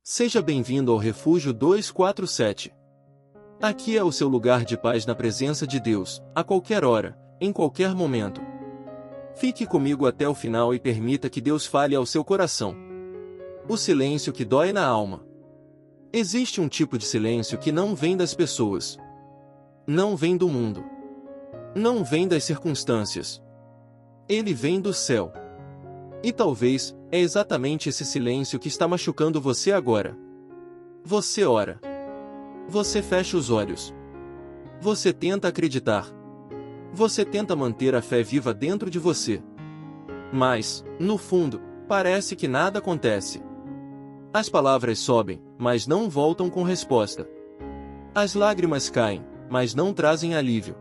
Seja bem-vindo ao Refúgio 247. Aqui é o seu lugar de paz na presença de Deus, a qualquer hora, em qualquer momento. Fique comigo até o final e permita que Deus fale ao seu coração. O silêncio que dói na alma. Existe um tipo de silêncio que não vem das pessoas. Não vem do mundo. Não vem das circunstâncias. Ele vem do céu. E talvez, é exatamente esse silêncio que está machucando você agora. Você ora. Você fecha os olhos. Você tenta acreditar. Você tenta manter a fé viva dentro de você. Mas, no fundo, parece que nada acontece. As palavras sobem, mas não voltam com resposta. As lágrimas caem, mas não trazem alívio.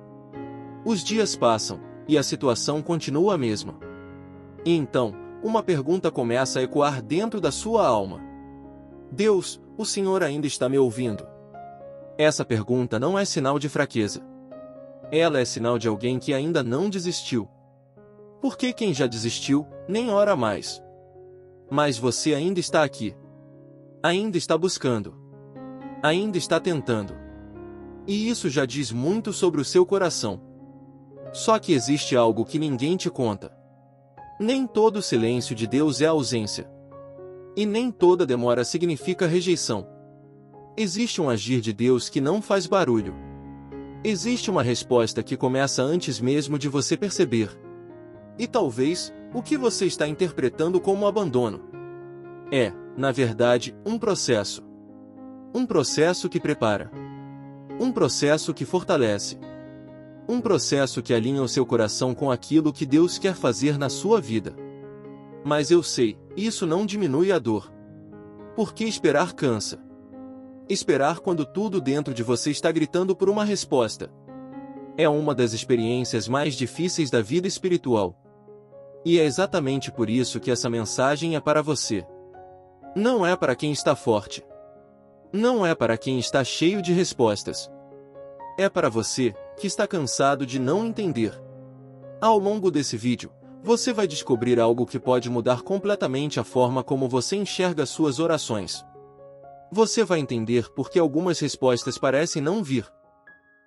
Os dias passam, e a situação continua a mesma. E então, uma pergunta começa a ecoar dentro da sua alma. Deus, o Senhor ainda está me ouvindo? Essa pergunta não é sinal de fraqueza. Ela é sinal de alguém que ainda não desistiu. Porque quem já desistiu, nem ora mais. Mas você ainda está aqui. Ainda está buscando. Ainda está tentando. E isso já diz muito sobre o seu coração. Só que existe algo que ninguém te conta. Nem todo o silêncio de Deus é ausência. E nem toda demora significa rejeição. Existe um agir de Deus que não faz barulho. Existe uma resposta que começa antes mesmo de você perceber. E talvez, o que você está interpretando como abandono é, na verdade, um processo. Um processo que prepara. Um processo que fortalece. Um processo que alinha o seu coração com aquilo que Deus quer fazer na sua vida. Mas eu sei, isso não diminui a dor. Porque esperar cansa. Esperar quando tudo dentro de você está gritando por uma resposta. É uma das experiências mais difíceis da vida espiritual. E é exatamente por isso que essa mensagem é para você. Não é para quem está forte. Não é para quem está cheio de respostas. É para você, que está cansado de não entender. Ao longo desse vídeo, você vai descobrir algo que pode mudar completamente a forma como você enxerga suas orações. Você vai entender por que algumas respostas parecem não vir.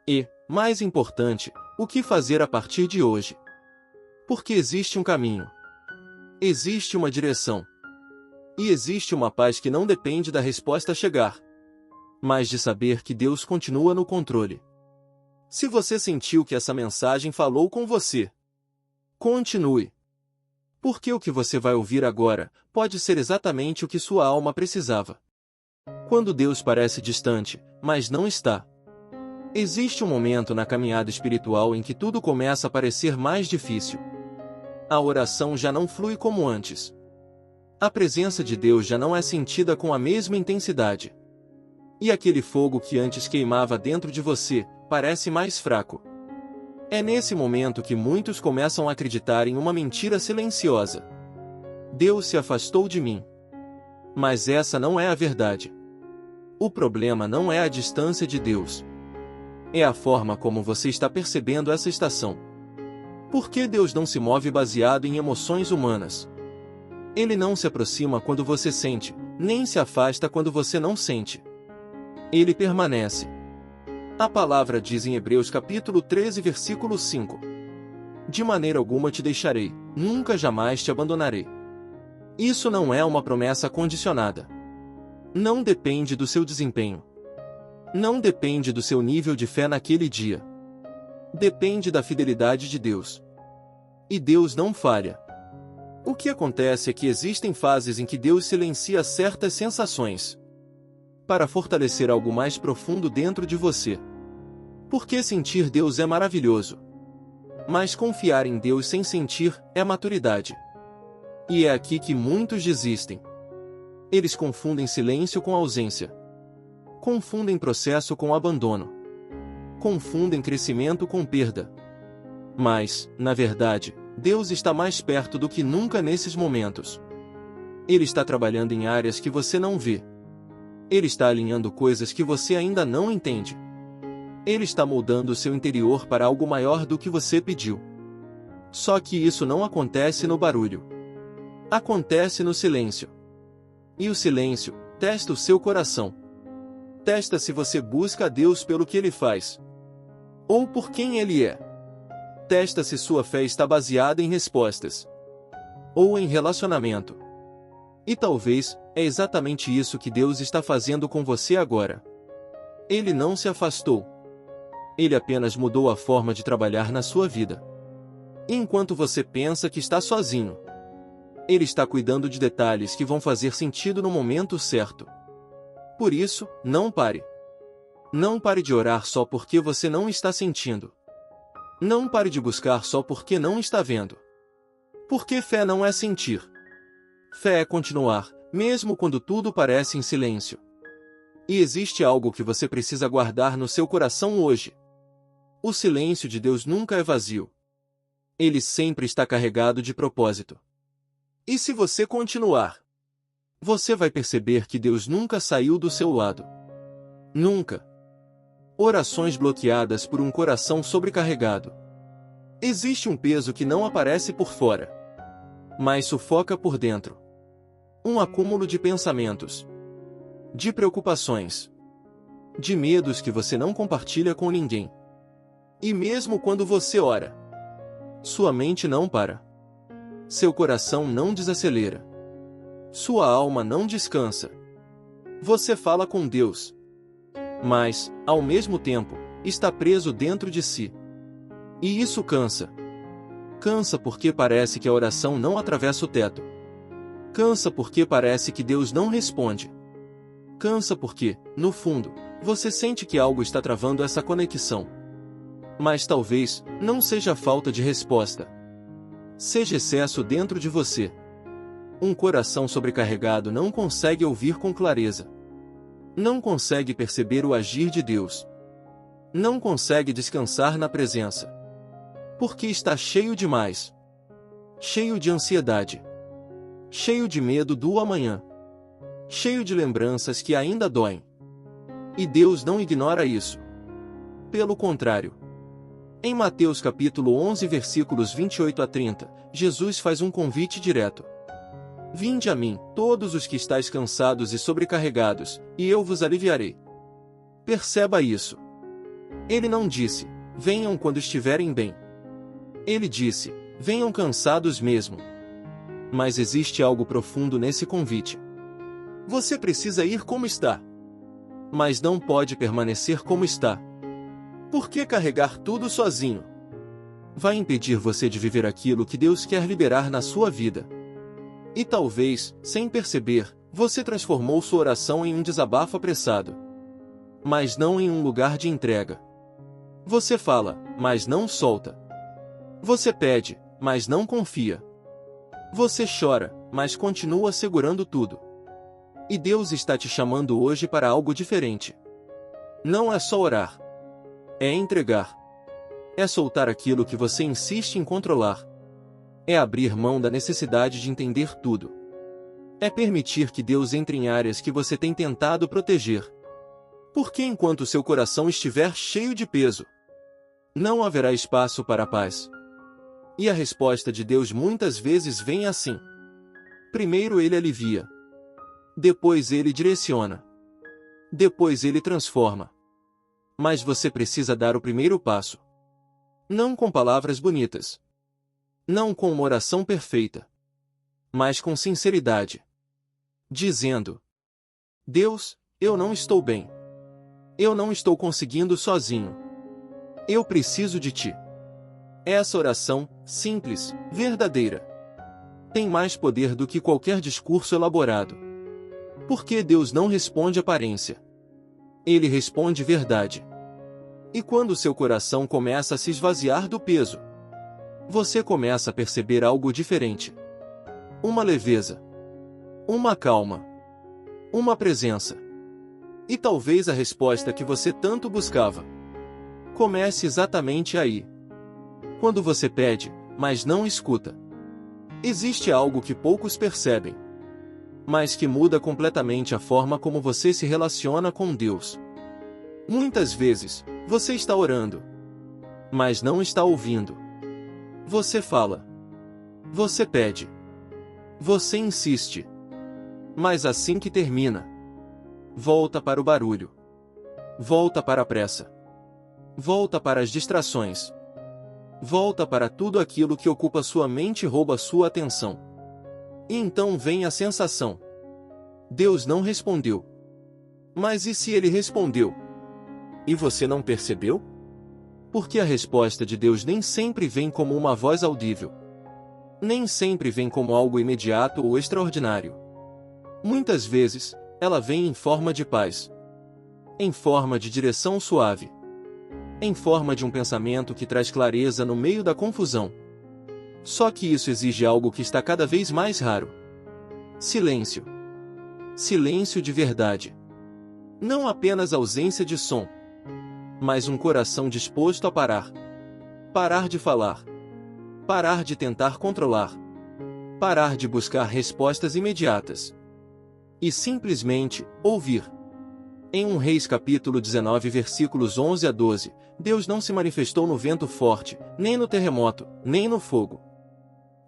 E, mais importante, o que fazer a partir de hoje. Porque existe um caminho. Existe uma direção. E existe uma paz que não depende da resposta chegar, mas de saber que Deus continua no controle. Se você sentiu que essa mensagem falou com você, continue. Porque o que você vai ouvir agora pode ser exatamente o que sua alma precisava. Quando Deus parece distante, mas não está. Existe um momento na caminhada espiritual em que tudo começa a parecer mais difícil. A oração já não flui como antes. A presença de Deus já não é sentida com a mesma intensidade. E aquele fogo que antes queimava dentro de você, parece mais fraco. É nesse momento que muitos começam a acreditar em uma mentira silenciosa. Deus se afastou de mim. Mas essa não é a verdade. O problema não é a distância de Deus. É a forma como você está percebendo essa estação. Por que Deus não se move baseado em emoções humanas? Ele não se aproxima quando você sente, nem se afasta quando você não sente. Ele permanece. A palavra diz em Hebreus capítulo 13, versículo 5. De maneira alguma te deixarei, nunca jamais te abandonarei. Isso não é uma promessa condicionada. Não depende do seu desempenho. Não depende do seu nível de fé naquele dia. Depende da fidelidade de Deus. E Deus não falha. O que acontece é que existem fases em que Deus silencia certas sensações para fortalecer algo mais profundo dentro de você. Porque sentir Deus é maravilhoso. Mas confiar em Deus sem sentir é maturidade. E é aqui que muitos desistem. Eles confundem silêncio com ausência. Confundem processo com abandono. Confundem crescimento com perda. Mas, na verdade, Deus está mais perto do que nunca nesses momentos. Ele está trabalhando em áreas que você não vê. Ele está alinhando coisas que você ainda não entende. Ele está moldando o seu interior para algo maior do que você pediu. Só que isso não acontece no barulho. Acontece no silêncio. E o silêncio Testa o seu coração. Testa se você busca a Deus pelo que Ele faz, ou por quem Ele é. Testa se sua fé está baseada em respostas, ou em relacionamento. E talvez, é exatamente isso que Deus está fazendo com você agora. Ele não se afastou. Ele apenas mudou a forma de trabalhar na sua vida. Enquanto você pensa que está sozinho, Ele está cuidando de detalhes que vão fazer sentido no momento certo. Por isso, não pare. Não pare de orar só porque você não está sentindo. Não pare de buscar só porque não está vendo. Porque fé não é sentir. Fé é continuar, mesmo quando tudo parece em silêncio. E existe algo que você precisa guardar no seu coração hoje. O silêncio de Deus nunca é vazio. Ele sempre está carregado de propósito. E se você continuar, você vai perceber que Deus nunca saiu do seu lado. Nunca. Orações bloqueadas por um coração sobrecarregado. Existe um peso que não aparece por fora, mas sufoca por dentro. Um acúmulo de pensamentos, de preocupações, de medos que você não compartilha com ninguém. E mesmo quando você ora, sua mente não para. Seu coração não desacelera. Sua alma não descansa. Você fala com Deus, mas, ao mesmo tempo, está preso dentro de si. E isso cansa. Cansa porque parece que a oração não atravessa o teto. Cansa porque parece que Deus não responde. Cansa porque, no fundo, você sente que algo está travando essa conexão. Mas talvez, não seja falta de resposta. Seja excesso dentro de você. Um coração sobrecarregado não consegue ouvir com clareza. Não consegue perceber o agir de Deus. Não consegue descansar na presença. Porque está cheio demais. Cheio de ansiedade. Cheio de medo do amanhã. Cheio de lembranças que ainda doem. E Deus não ignora isso. Pelo contrário. Em Mateus capítulo 11 versículos 28 a 30, Jesus faz um convite direto. Vinde a mim, todos os que estáis cansados e sobrecarregados, e eu vos aliviarei. Perceba isso. Ele não disse, venham quando estiverem bem. Ele disse, venham cansados mesmo. Mas existe algo profundo nesse convite. Você precisa ir como está. Mas não pode permanecer como está. Por que carregar tudo sozinho? Vai impedir você de viver aquilo que Deus quer liberar na sua vida. E talvez, sem perceber, você transformou sua oração em um desabafo apressado. Mas não em um lugar de entrega. Você fala, mas não solta. Você pede, mas não confia. Você chora, mas continua segurando tudo. E Deus está te chamando hoje para algo diferente. Não é só orar. É entregar. É soltar aquilo que você insiste em controlar. É abrir mão da necessidade de entender tudo. É permitir que Deus entre em áreas que você tem tentado proteger. Porque enquanto seu coração estiver cheio de peso, não haverá espaço para a paz. E a resposta de Deus muitas vezes vem assim. Primeiro Ele alivia. Depois Ele direciona. Depois Ele transforma. Mas você precisa dar o primeiro passo. Não com palavras bonitas. Não com uma oração perfeita. Mas com sinceridade. Dizendo: Deus, eu não estou bem. Eu não estou conseguindo sozinho. Eu preciso de Ti. Essa oração, simples, verdadeira, tem mais poder do que qualquer discurso elaborado. Porque Deus não responde aparência. Ele responde verdade. E quando seu coração começa a se esvaziar do peso, você começa a perceber algo diferente. Uma leveza. Uma calma. Uma presença. E talvez a resposta que você tanto buscava comece exatamente aí. Quando você pede, mas não escuta. Existe algo que poucos percebem, mas que muda completamente a forma como você se relaciona com Deus. Muitas vezes, você está orando, mas não está ouvindo. Você fala. Você pede. Você insiste. Mas assim que termina, Volta para o barulho. Volta para a pressa. Volta para as distrações. Volta para tudo aquilo que ocupa sua mente e rouba sua atenção. E então vem a sensação: Deus não respondeu. Mas e se ele respondeu? E você não percebeu? Porque a resposta de Deus nem sempre vem como uma voz audível. Nem sempre vem como algo imediato ou extraordinário. Muitas vezes, ela vem em forma de paz. Em forma de direção suave. Em forma de um pensamento que traz clareza no meio da confusão. Só que isso exige algo que está cada vez mais raro. Silêncio. Silêncio de verdade. Não apenas ausência de som, mas um coração disposto a parar. Parar de falar. Parar de tentar controlar. Parar de buscar respostas imediatas. E simplesmente ouvir. Em 1 Reis capítulo 19 versículos 11 a 12, Deus não se manifestou no vento forte, nem no terremoto, nem no fogo.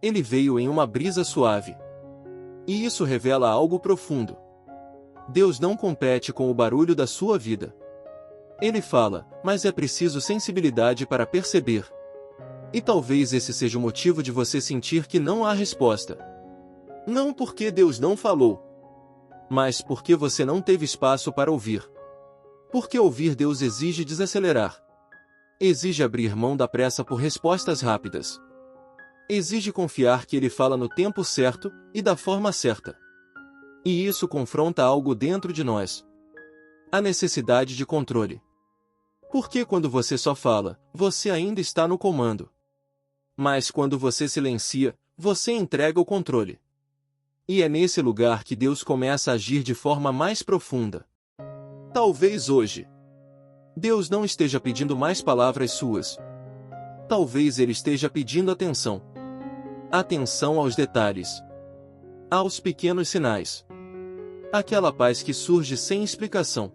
Ele veio em uma brisa suave. E isso revela algo profundo. Deus não compete com o barulho da sua vida. Ele fala, mas é preciso sensibilidade para perceber. E talvez esse seja o motivo de você sentir que não há resposta. Não porque Deus não falou, mas porque você não teve espaço para ouvir. Porque ouvir Deus exige desacelerar. Exige abrir mão da pressa por respostas rápidas. Exige confiar que Ele fala no tempo certo e da forma certa. E isso confronta algo dentro de nós. A necessidade de controle. Porque quando você só fala, você ainda está no comando. Mas quando você silencia, você entrega o controle. E é nesse lugar que Deus começa a agir de forma mais profunda. Talvez hoje, Deus não esteja pedindo mais palavras suas. Talvez Ele esteja pedindo atenção. Atenção aos detalhes. Aos pequenos sinais. Aquela paz que surge sem explicação.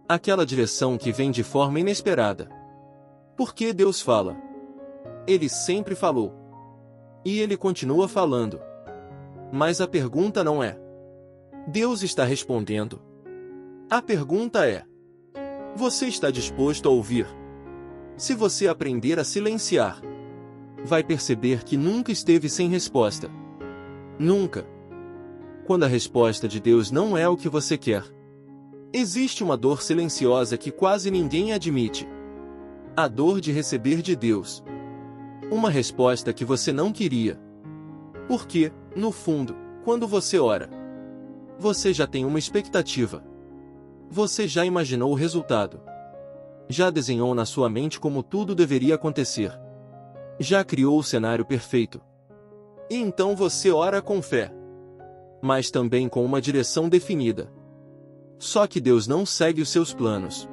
Aquela direção que vem de forma inesperada. Porque Deus fala. Ele sempre falou. E Ele continua falando. Mas a pergunta não é: Deus está respondendo? A pergunta é: você está disposto a ouvir? Se você aprender a silenciar, vai perceber que nunca esteve sem resposta. Nunca. Quando a resposta de Deus não é o que você quer, existe uma dor silenciosa que quase ninguém admite. A dor de receber de Deus uma resposta que você não queria. Porque, no fundo, quando você ora, você já tem uma expectativa. Você já imaginou o resultado. Já desenhou na sua mente como tudo deveria acontecer. Já criou o cenário perfeito. E então você ora com fé. Mas também com uma direção definida. Só que Deus não segue os seus planos.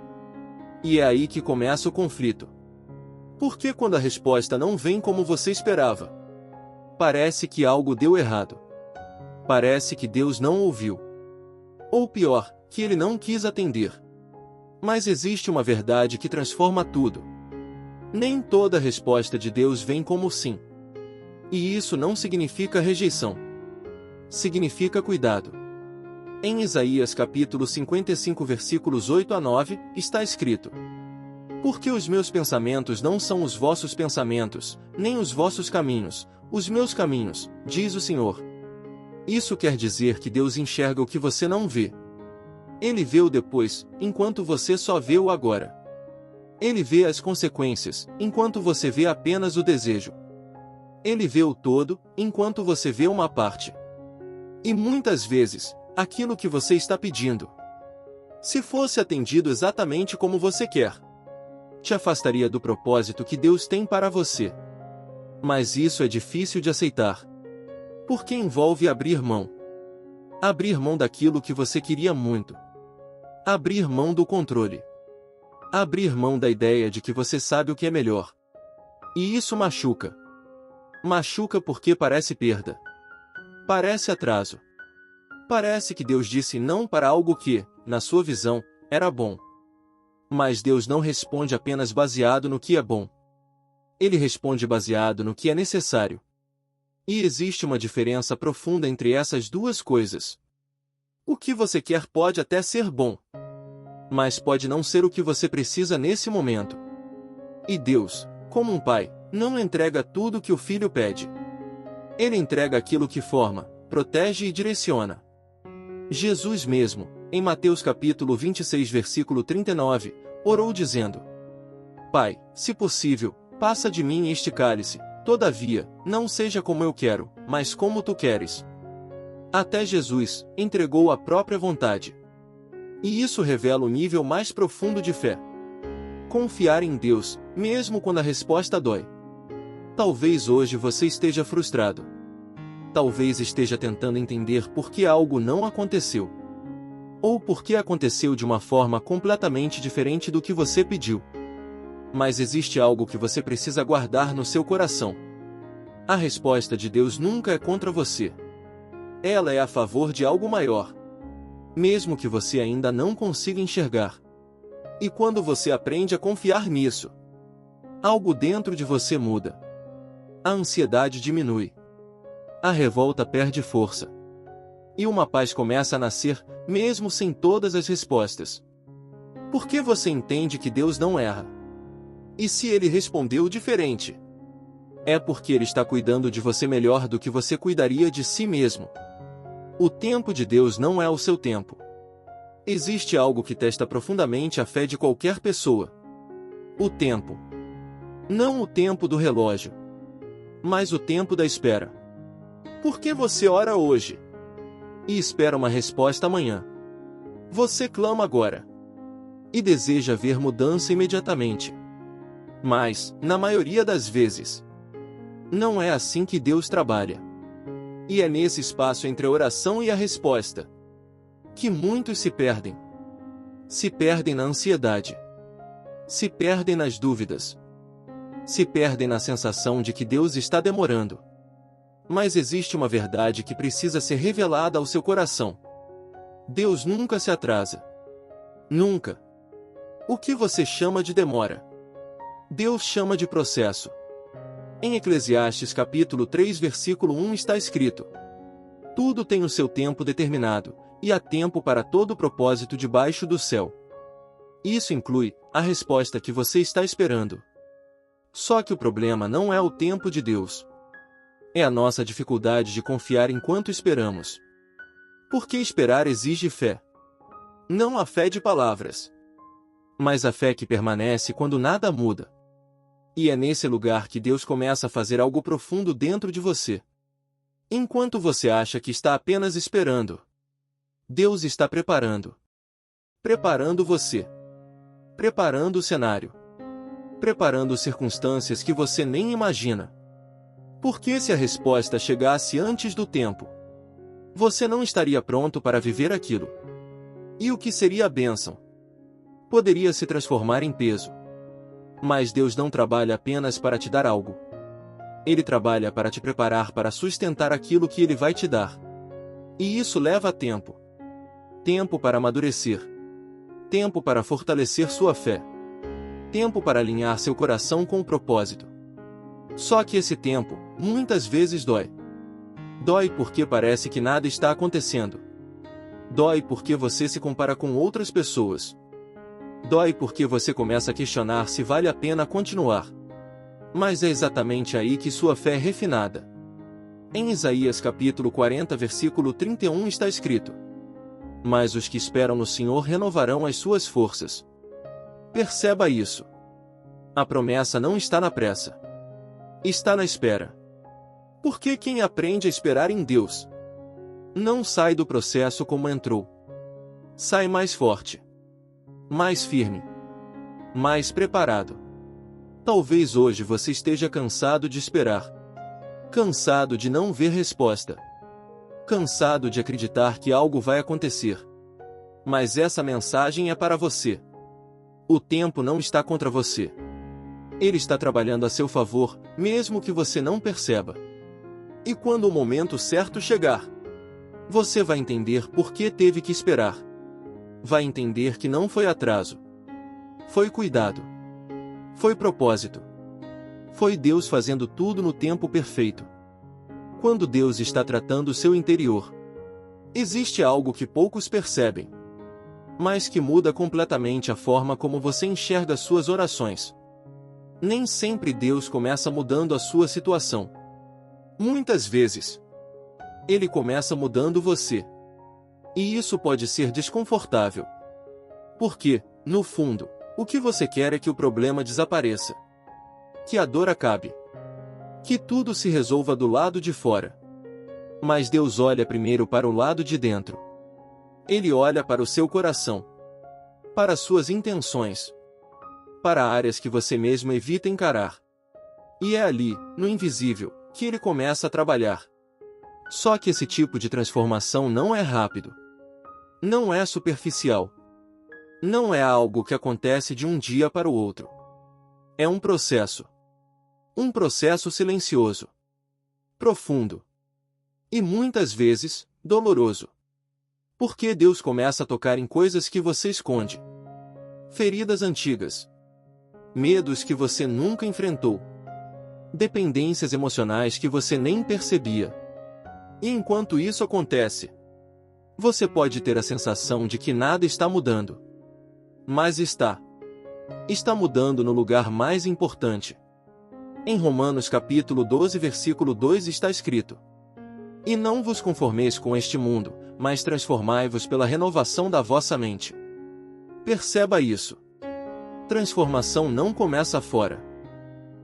E é aí que começa o conflito. Porque quando a resposta não vem como você esperava, parece que algo deu errado. Parece que Deus não ouviu. Ou pior, que Ele não quis atender. Mas existe uma verdade que transforma tudo. Nem toda resposta de Deus vem como sim. E isso não significa rejeição. Significa cuidado. Em Isaías capítulo 55 versículos 8 a 9, está escrito: porque os meus pensamentos não são os vossos pensamentos, nem os vossos caminhos, os meus caminhos, diz o Senhor. Isso quer dizer que Deus enxerga o que você não vê. Ele vê o depois, enquanto você só vê o agora. Ele vê as consequências, enquanto você vê apenas o desejo. Ele vê o todo, enquanto você vê uma parte. E muitas vezes, aquilo que você está pedindo, se fosse atendido exatamente como você quer, te afastaria do propósito que Deus tem para você. Mas isso é difícil de aceitar. Porque envolve abrir mão. Abrir mão daquilo que você queria muito. Abrir mão do controle. Abrir mão da ideia de que você sabe o que é melhor. E isso machuca. Machuca porque parece perda. Parece atraso. Parece que Deus disse não para algo que, na sua visão, era bom. Mas Deus não responde apenas baseado no que é bom. Ele responde baseado no que é necessário. E existe uma diferença profunda entre essas duas coisas. O que você quer pode até ser bom, mas pode não ser o que você precisa nesse momento. E Deus, como um pai, não entrega tudo o que o filho pede. Ele entrega aquilo que forma, protege e direciona. Jesus mesmo, em Mateus capítulo 26 versículo 39, orou dizendo: Pai, se possível, passa de mim este cálice, todavia, não seja como eu quero, mas como tu queres. Até Jesus entregou a própria vontade. E isso revela o nível mais profundo de fé. Confiar em Deus, mesmo quando a resposta dói. Talvez hoje você esteja frustrado. Talvez esteja tentando entender por que algo não aconteceu. Ou por que aconteceu de uma forma completamente diferente do que você pediu. Mas existe algo que você precisa guardar no seu coração. A resposta de Deus nunca é contra você. Ela é a favor de algo maior. Mesmo que você ainda não consiga enxergar. E quando você aprende a confiar nisso, algo dentro de você muda. A ansiedade diminui. A revolta perde força. E uma paz começa a nascer, mesmo sem todas as respostas. Porque você entende que Deus não erra. E se Ele respondeu diferente, é porque Ele está cuidando de você melhor do que você cuidaria de si mesmo. O tempo de Deus não é o seu tempo. Existe algo que testa profundamente a fé de qualquer pessoa. O tempo. Não o tempo do relógio, mas o tempo da espera. Por que você ora hoje e espera uma resposta amanhã? Você clama agora e deseja ver mudança imediatamente. Mas, na maioria das vezes, não é assim que Deus trabalha. E é nesse espaço entre a oração e a resposta que muitos se perdem. Se perdem na ansiedade. Se perdem nas dúvidas. Se perdem na sensação de que Deus está demorando. Mas existe uma verdade que precisa ser revelada ao seu coração. Deus nunca se atrasa. Nunca. O que você chama de demora, Deus chama de processo. Em Eclesiastes capítulo 3 versículo 1 está escrito: Tudo tem o seu tempo determinado, e há tempo para todo propósito debaixo do céu. Isso inclui a resposta que você está esperando. Só que o problema não é o tempo de Deus. É a nossa dificuldade de confiar enquanto esperamos. Porque esperar exige fé. Não a fé de palavras, mas a fé que permanece quando nada muda. E é nesse lugar que Deus começa a fazer algo profundo dentro de você. Enquanto você acha que está apenas esperando, Deus está preparando. Preparando você. Preparando o cenário. Preparando circunstâncias que você nem imagina. Porque se a resposta chegasse antes do tempo, você não estaria pronto para viver aquilo. E o que seria a bênção? Poderia se transformar em peso. Mas Deus não trabalha apenas para te dar algo. Ele trabalha para te preparar para sustentar aquilo que Ele vai te dar. E isso leva tempo. Tempo para amadurecer. Tempo para fortalecer sua fé. Tempo para alinhar seu coração com o propósito. Só que esse tempo, muitas vezes dói. Dói porque parece que nada está acontecendo. Dói porque você se compara com outras pessoas. Dói porque você começa a questionar se vale a pena continuar. Mas é exatamente aí que sua fé é refinada. Em Isaías capítulo 40 versículo 31 está escrito: Mas os que esperam no Senhor renovarão as suas forças. Perceba isso. A promessa não está na pressa. Está na espera. Porque quem aprende a esperar em Deus não sai do processo como entrou. Sai mais forte, mais firme, mais preparado. Talvez hoje você esteja cansado de esperar. Cansado de não ver resposta. Cansado de acreditar que algo vai acontecer. Mas essa mensagem é para você. O tempo não está contra você. Ele está trabalhando a seu favor, mesmo que você não perceba. E quando o momento certo chegar, você vai entender por que teve que esperar. Vai entender que não foi atraso. Foi cuidado. Foi propósito. Foi Deus fazendo tudo no tempo perfeito. Quando Deus está tratando o seu interior, Existe algo que poucos percebem, mas que muda completamente a forma como você enxerga suas orações. Nem sempre Deus começa mudando a sua situação. Muitas vezes, Ele começa mudando você. E isso pode ser desconfortável. Porque, no fundo, o que você quer é que o problema desapareça. Que a dor acabe. Que tudo se resolva do lado de fora. Mas Deus olha primeiro para o lado de dentro. Ele olha para o seu coração. Para suas intenções. Para áreas que você mesmo evita encarar. E é ali, no invisível, que Ele começa a trabalhar. Só que esse tipo de transformação não é rápido. Não é superficial. Não é algo que acontece de um dia para o outro. É um processo. Um processo silencioso. Profundo. E muitas vezes, doloroso. Porque Deus começa a tocar em coisas que você esconde. Feridas antigas. Medos que você nunca enfrentou. Dependências emocionais que você nem percebia. E enquanto isso acontece, você pode ter a sensação de que nada está mudando. Mas está. Está mudando no lugar mais importante. Em Romanos capítulo 12 versículo 2 está escrito: E não vos conformeis com este mundo, mas transformai-vos pela renovação da vossa mente. Perceba isso. Transformação não começa fora.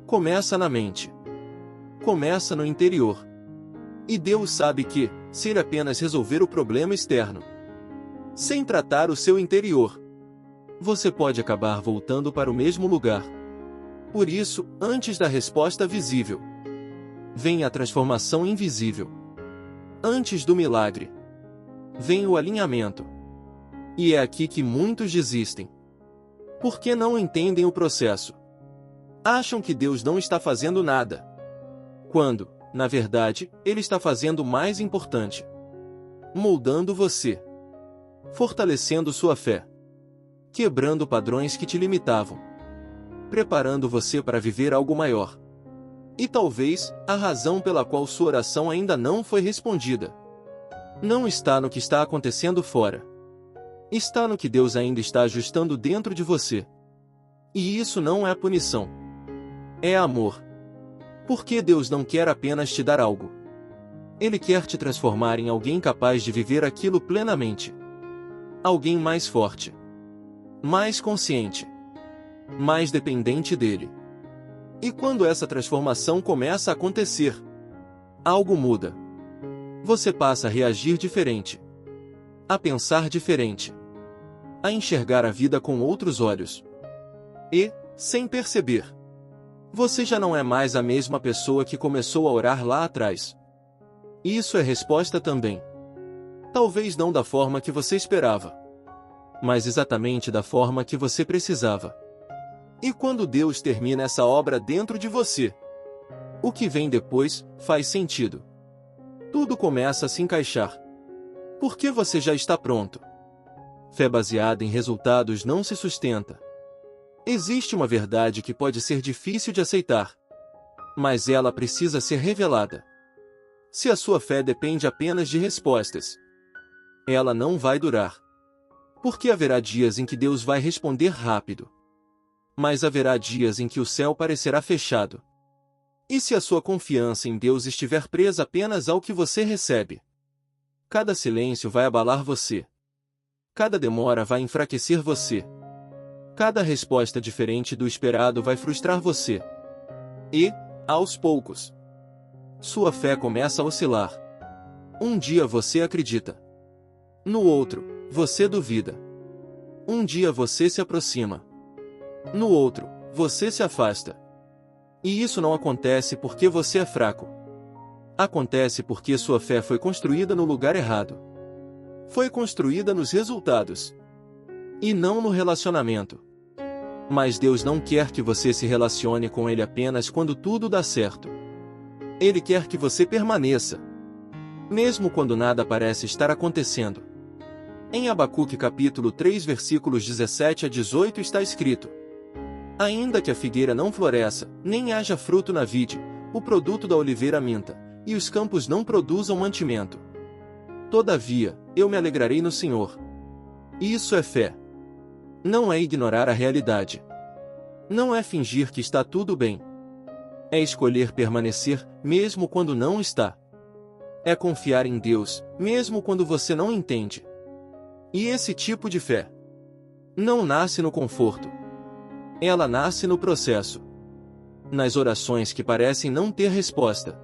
Começa na mente. Começa no interior. E Deus sabe que, se Ele apenas resolver o problema externo, sem tratar o seu interior, você pode acabar voltando para o mesmo lugar. Por isso, antes da resposta visível, vem a transformação invisível. Antes do milagre, vem o alinhamento. E é aqui que muitos desistem. Porque não entendem o processo. Acham que Deus não está fazendo nada. Quando, na verdade, Ele está fazendo o mais importante. Moldando você. Fortalecendo sua fé. Quebrando padrões que te limitavam. Preparando você para viver algo maior. E talvez, a razão pela qual sua oração ainda não foi respondida não está no que está acontecendo fora. Está no que Deus ainda está ajustando dentro de você. E isso não é punição. É amor. Porque Deus não quer apenas te dar algo. Ele quer te transformar em alguém capaz de viver aquilo plenamente. Alguém mais forte. Mais consciente. Mais dependente dele. E quando essa transformação começa a acontecer, algo muda. Você passa a reagir diferente. A pensar diferente. A enxergar a vida com outros olhos. E, sem perceber, você já não é mais a mesma pessoa que começou a orar lá atrás. Isso é resposta também. Talvez não da forma que você esperava, mas exatamente da forma que você precisava. E quando Deus termina essa obra dentro de você, o que vem depois faz sentido. Tudo começa a se encaixar. Porque você já está pronto. Fé baseada em resultados não se sustenta. Existe uma verdade que pode ser difícil de aceitar, mas ela precisa ser revelada. Se a sua fé depende apenas de respostas, ela não vai durar. Porque haverá dias em que Deus vai responder rápido. Mas haverá dias em que o céu parecerá fechado. E se a sua confiança em Deus estiver presa apenas ao que você recebe, cada silêncio vai abalar você. Cada demora vai enfraquecer você. Cada resposta diferente do esperado vai frustrar você. E, aos poucos, sua fé começa a oscilar. Um dia você acredita. No outro, você duvida. Um dia você se aproxima. No outro, você se afasta. E isso não acontece porque você é fraco. Acontece porque sua fé foi construída no lugar errado. Foi construída nos resultados. E não no relacionamento. Mas Deus não quer que você se relacione com Ele apenas quando tudo dá certo. Ele quer que você permaneça, mesmo quando nada parece estar acontecendo. Em Abacuque capítulo 3 versículos 17 a 18 está escrito: Ainda que a figueira não floresça, nem haja fruto na vide, o produto da oliveira minta, e os campos não produzam mantimento. Todavia, eu me alegrarei no Senhor. Isso é fé. Não é ignorar a realidade. Não é fingir que está tudo bem. É escolher permanecer, mesmo quando não está. É confiar em Deus, mesmo quando você não entende. E esse tipo de fé não nasce no conforto. Ela nasce no processo. Nas orações que parecem não ter resposta.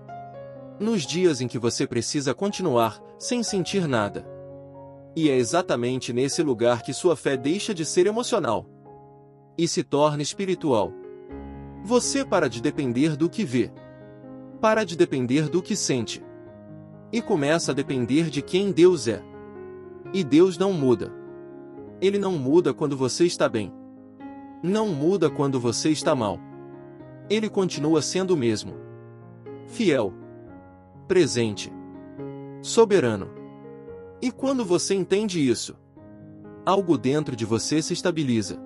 Nos dias em que você precisa continuar, sem sentir nada. E é exatamente nesse lugar que sua fé deixa de ser emocional e se torna espiritual. Você para de depender do que vê. Para de depender do que sente. E começa a depender de quem Deus é. E Deus não muda. Ele não muda quando você está bem. Não muda quando você está mal. Ele continua sendo o mesmo. Fiel. Presente. Soberano. E quando você entende isso, algo dentro de você se estabiliza.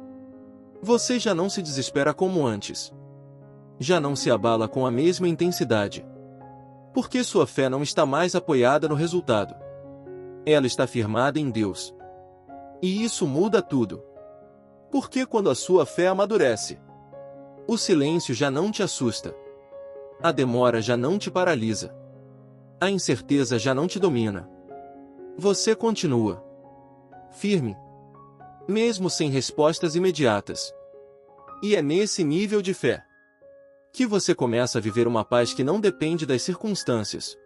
Você já não se desespera como antes. Já não se abala com a mesma intensidade. Porque sua fé não está mais apoiada no resultado. Ela está firmada em Deus. E isso muda tudo. Porque quando a sua fé amadurece, o silêncio já não te assusta. A demora já não te paralisa. A incerteza já não te domina. Você continua firme, mesmo sem respostas imediatas. E é nesse nível de fé que você começa a viver uma paz que não depende das circunstâncias.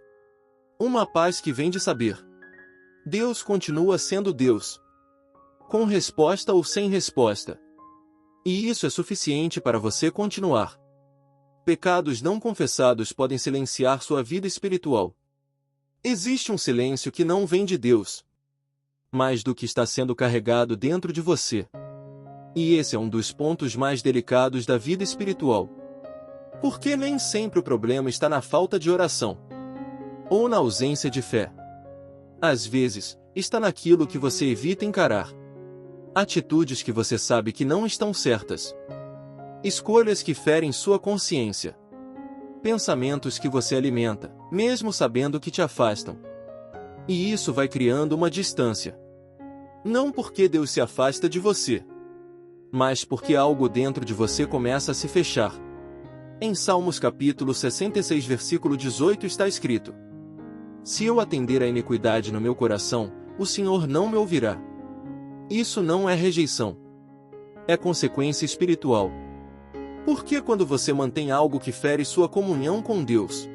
Uma paz que vem de saber: Deus continua sendo Deus, com resposta ou sem resposta. E isso é suficiente para você continuar. Pecados não confessados podem silenciar sua vida espiritual. Existe um silêncio que não vem de Deus, mas do que está sendo carregado dentro de você. E esse é um dos pontos mais delicados da vida espiritual. Porque nem sempre o problema está na falta de oração ou na ausência de fé. Às vezes, está naquilo que você evita encarar. Atitudes que você sabe que não estão certas. Escolhas que ferem sua consciência. Pensamentos que você alimenta, mesmo sabendo que te afastam. E isso vai criando uma distância. Não porque Deus se afasta de você, mas porque algo dentro de você começa a se fechar. Em Salmos capítulo 66 versículo 18 está escrito: Se eu atender à iniquidade no meu coração, o Senhor não me ouvirá. Isso não é rejeição. É consequência espiritual. Porque quando você mantém algo que fere sua comunhão com Deus,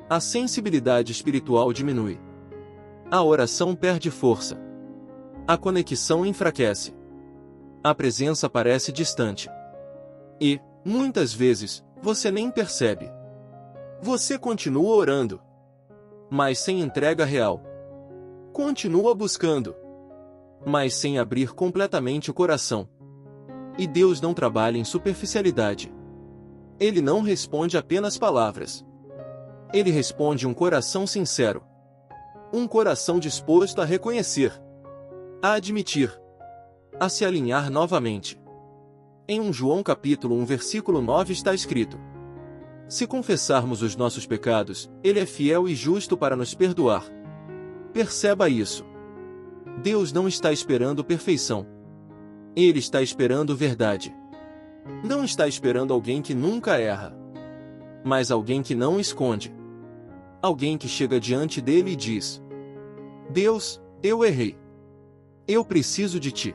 a sensibilidade espiritual diminui. A oração perde força. A conexão enfraquece. A presença parece distante. E, muitas vezes, você nem percebe. Você continua orando, mas sem entrega real. Continua buscando, mas sem abrir completamente o coração. E Deus não trabalha em superficialidade. Ele não responde apenas palavras. Ele responde um coração sincero. Um coração disposto a reconhecer, a admitir, a se alinhar novamente. Em 1 João capítulo 1 versículo 9 está escrito: Se confessarmos os nossos pecados, Ele é fiel e justo para nos perdoar. Perceba isso. Deus não está esperando perfeição. Ele está esperando verdade. Não está esperando alguém que nunca erra, mas alguém que não esconde. Alguém que chega diante dele e diz: Deus, eu errei. Eu preciso de ti.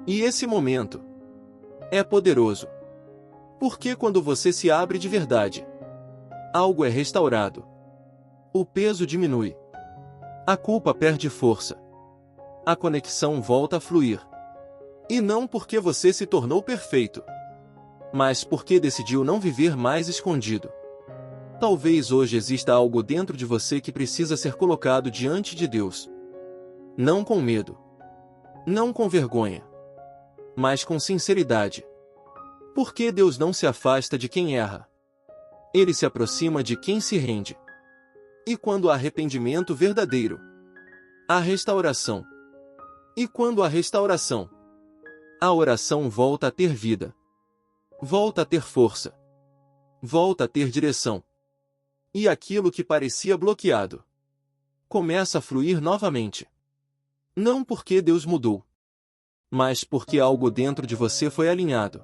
E esse momento é poderoso. Porque quando você se abre de verdade, algo é restaurado. O peso diminui. A culpa perde força. A conexão volta a fluir. E não porque você se tornou perfeito, mas porque decidiu não viver mais escondido. Talvez hoje exista algo dentro de você que precisa ser colocado diante de Deus. Não com medo. Não com vergonha. Mas com sinceridade. Porque Deus não se afasta de quem erra. Ele se aproxima de quem se rende. E quando há arrependimento verdadeiro, há restauração. E quando há restauração, a oração volta a ter vida. Volta a ter força. Volta a ter direção. E aquilo que parecia bloqueado começa a fluir novamente. Não porque Deus mudou, mas porque algo dentro de você foi alinhado.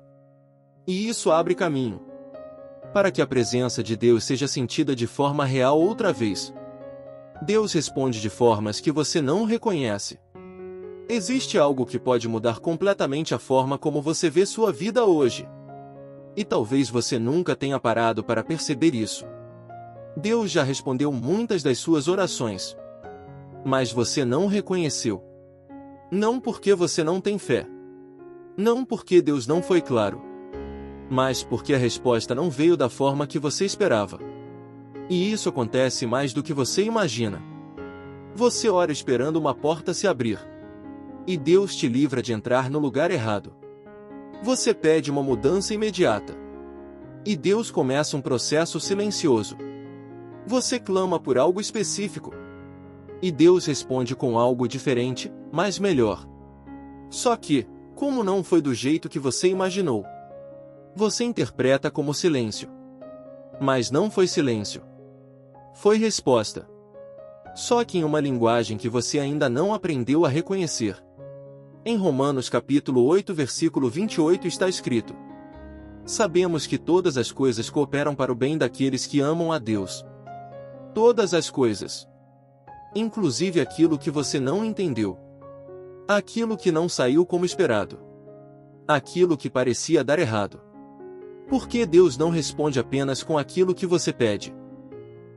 E isso abre caminho para que a presença de Deus seja sentida de forma real outra vez. Deus responde de formas que você não reconhece. Existe algo que pode mudar completamente a forma como você vê sua vida hoje. E talvez você nunca tenha parado para perceber isso. Deus já respondeu muitas das suas orações, mas você não reconheceu. Não porque você não tem fé. Não porque Deus não foi claro, mas porque a resposta não veio da forma que você esperava. E isso acontece mais do que você imagina. Você ora esperando uma porta se abrir, e Deus te livra de entrar no lugar errado. Você pede uma mudança imediata, e Deus começa um processo silencioso. Você clama por algo específico, e Deus responde com algo diferente, mas melhor. Só que, como não foi do jeito que você imaginou, você interpreta como silêncio. Mas não foi silêncio. Foi resposta. Só que em uma linguagem que você ainda não aprendeu a reconhecer. Em Romanos capítulo 8, versículo 28 está escrito: sabemos que todas as coisas cooperam para o bem daqueles que amam a Deus. Todas as coisas. Inclusive aquilo que você não entendeu. Aquilo que não saiu como esperado. Aquilo que parecia dar errado. Porque Deus não responde apenas com aquilo que você pede.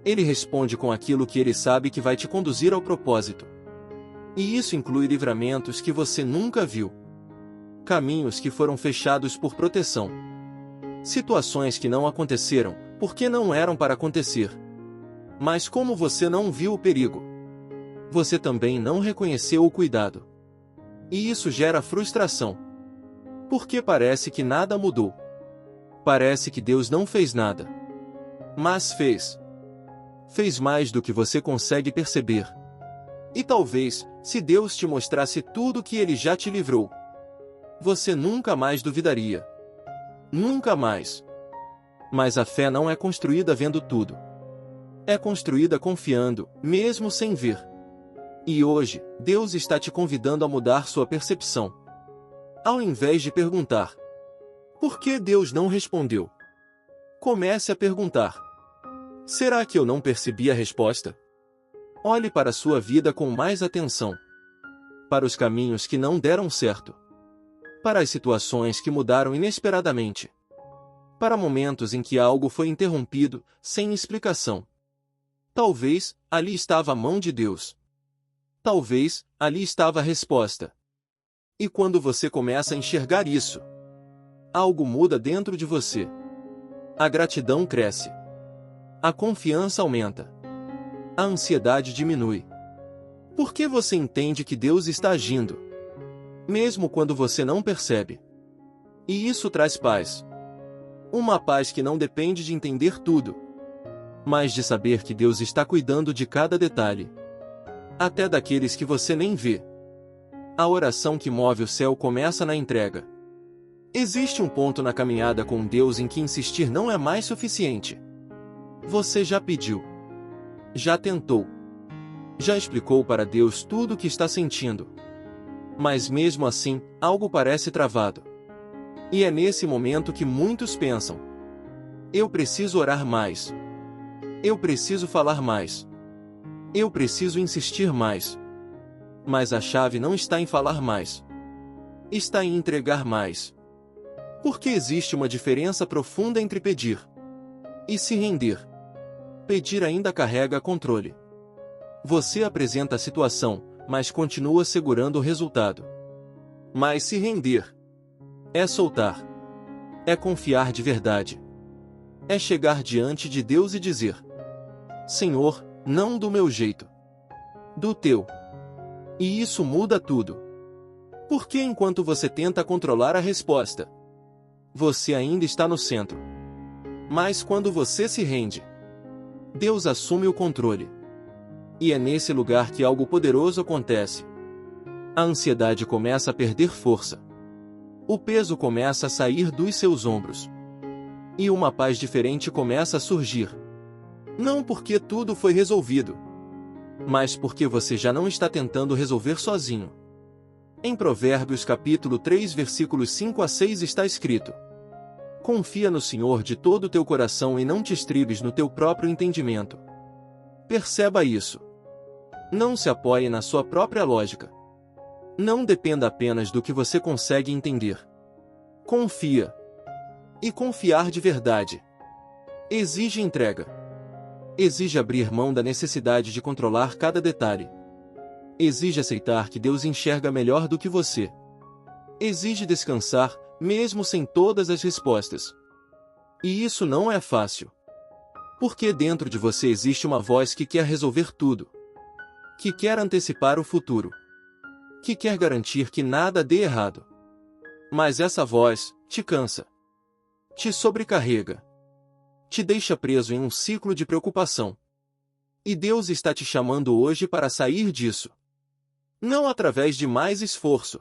Ele responde com aquilo que Ele sabe que vai te conduzir ao propósito. E isso inclui livramentos que você nunca viu. Caminhos que foram fechados por proteção. Situações que não aconteceram, porque não eram para acontecer. Mas como você não viu o perigo, você também não reconheceu o cuidado. E isso gera frustração. Porque parece que nada mudou. Parece que Deus não fez nada. Mas fez. Fez mais do que você consegue perceber. E talvez, se Deus te mostrasse tudo que Ele já te livrou, você nunca mais duvidaria. Nunca mais. Mas a fé não é construída vendo tudo. É construída confiando, mesmo sem ver. E hoje, Deus está te convidando a mudar sua percepção. Ao invés de perguntar: por que Deus não respondeu? Comece a perguntar: será que eu não percebi a resposta? Olhe para a sua vida com mais atenção. Para os caminhos que não deram certo. Para as situações que mudaram inesperadamente. Para momentos em que algo foi interrompido, sem explicação. Talvez, ali estava a mão de Deus. Talvez, ali estava a resposta. E quando você começa a enxergar isso, algo muda dentro de você. A gratidão cresce. A confiança aumenta. A ansiedade diminui. Porque você entende que Deus está agindo, mesmo quando você não percebe. E isso traz paz. Uma paz que não depende de entender tudo, mas de saber que Deus está cuidando de cada detalhe. Até daqueles que você nem vê. A oração que move o céu começa na entrega. Existe um ponto na caminhada com Deus em que insistir não é mais suficiente. Você já pediu. Já tentou. Já explicou para Deus tudo o que está sentindo. Mas mesmo assim, algo parece travado. E é nesse momento que muitos pensam: eu preciso orar mais. Eu preciso falar mais. Eu preciso insistir mais. Mas a chave não está em falar mais. Está em entregar mais. Porque existe uma diferença profunda entre pedir e se render. Pedir ainda carrega controle. Você apresenta a situação, mas continua segurando o resultado. Mas se render é soltar. É confiar de verdade. É chegar diante de Deus e dizer: Senhor, não do meu jeito, do teu. E isso muda tudo. Porque enquanto você tenta controlar a resposta, você ainda está no centro. Mas quando você se rende, Deus assume o controle. E é nesse lugar que algo poderoso acontece. A ansiedade começa a perder força. O peso começa a sair dos seus ombros. E uma paz diferente começa a surgir. Não porque tudo foi resolvido, mas porque você já não está tentando resolver sozinho. Em Provérbios capítulo 3 versículos 5 a 6 está escrito: confia no Senhor de todo o teu coração e não te estribes no teu próprio entendimento. Perceba isso. Não se apoie na sua própria lógica. Não dependa apenas do que você consegue entender. Confia. E confiar de verdade exige entrega. Exige abrir mão da necessidade de controlar cada detalhe. Exige aceitar que Deus enxerga melhor do que você. Exige descansar, mesmo sem todas as respostas. E isso não é fácil. Porque dentro de você existe uma voz que quer resolver tudo. Que quer antecipar o futuro. Que quer garantir que nada dê errado. Mas essa voz te cansa. Te sobrecarrega. Te deixa preso em um ciclo de preocupação. E Deus está te chamando hoje para sair disso. Não através de mais esforço,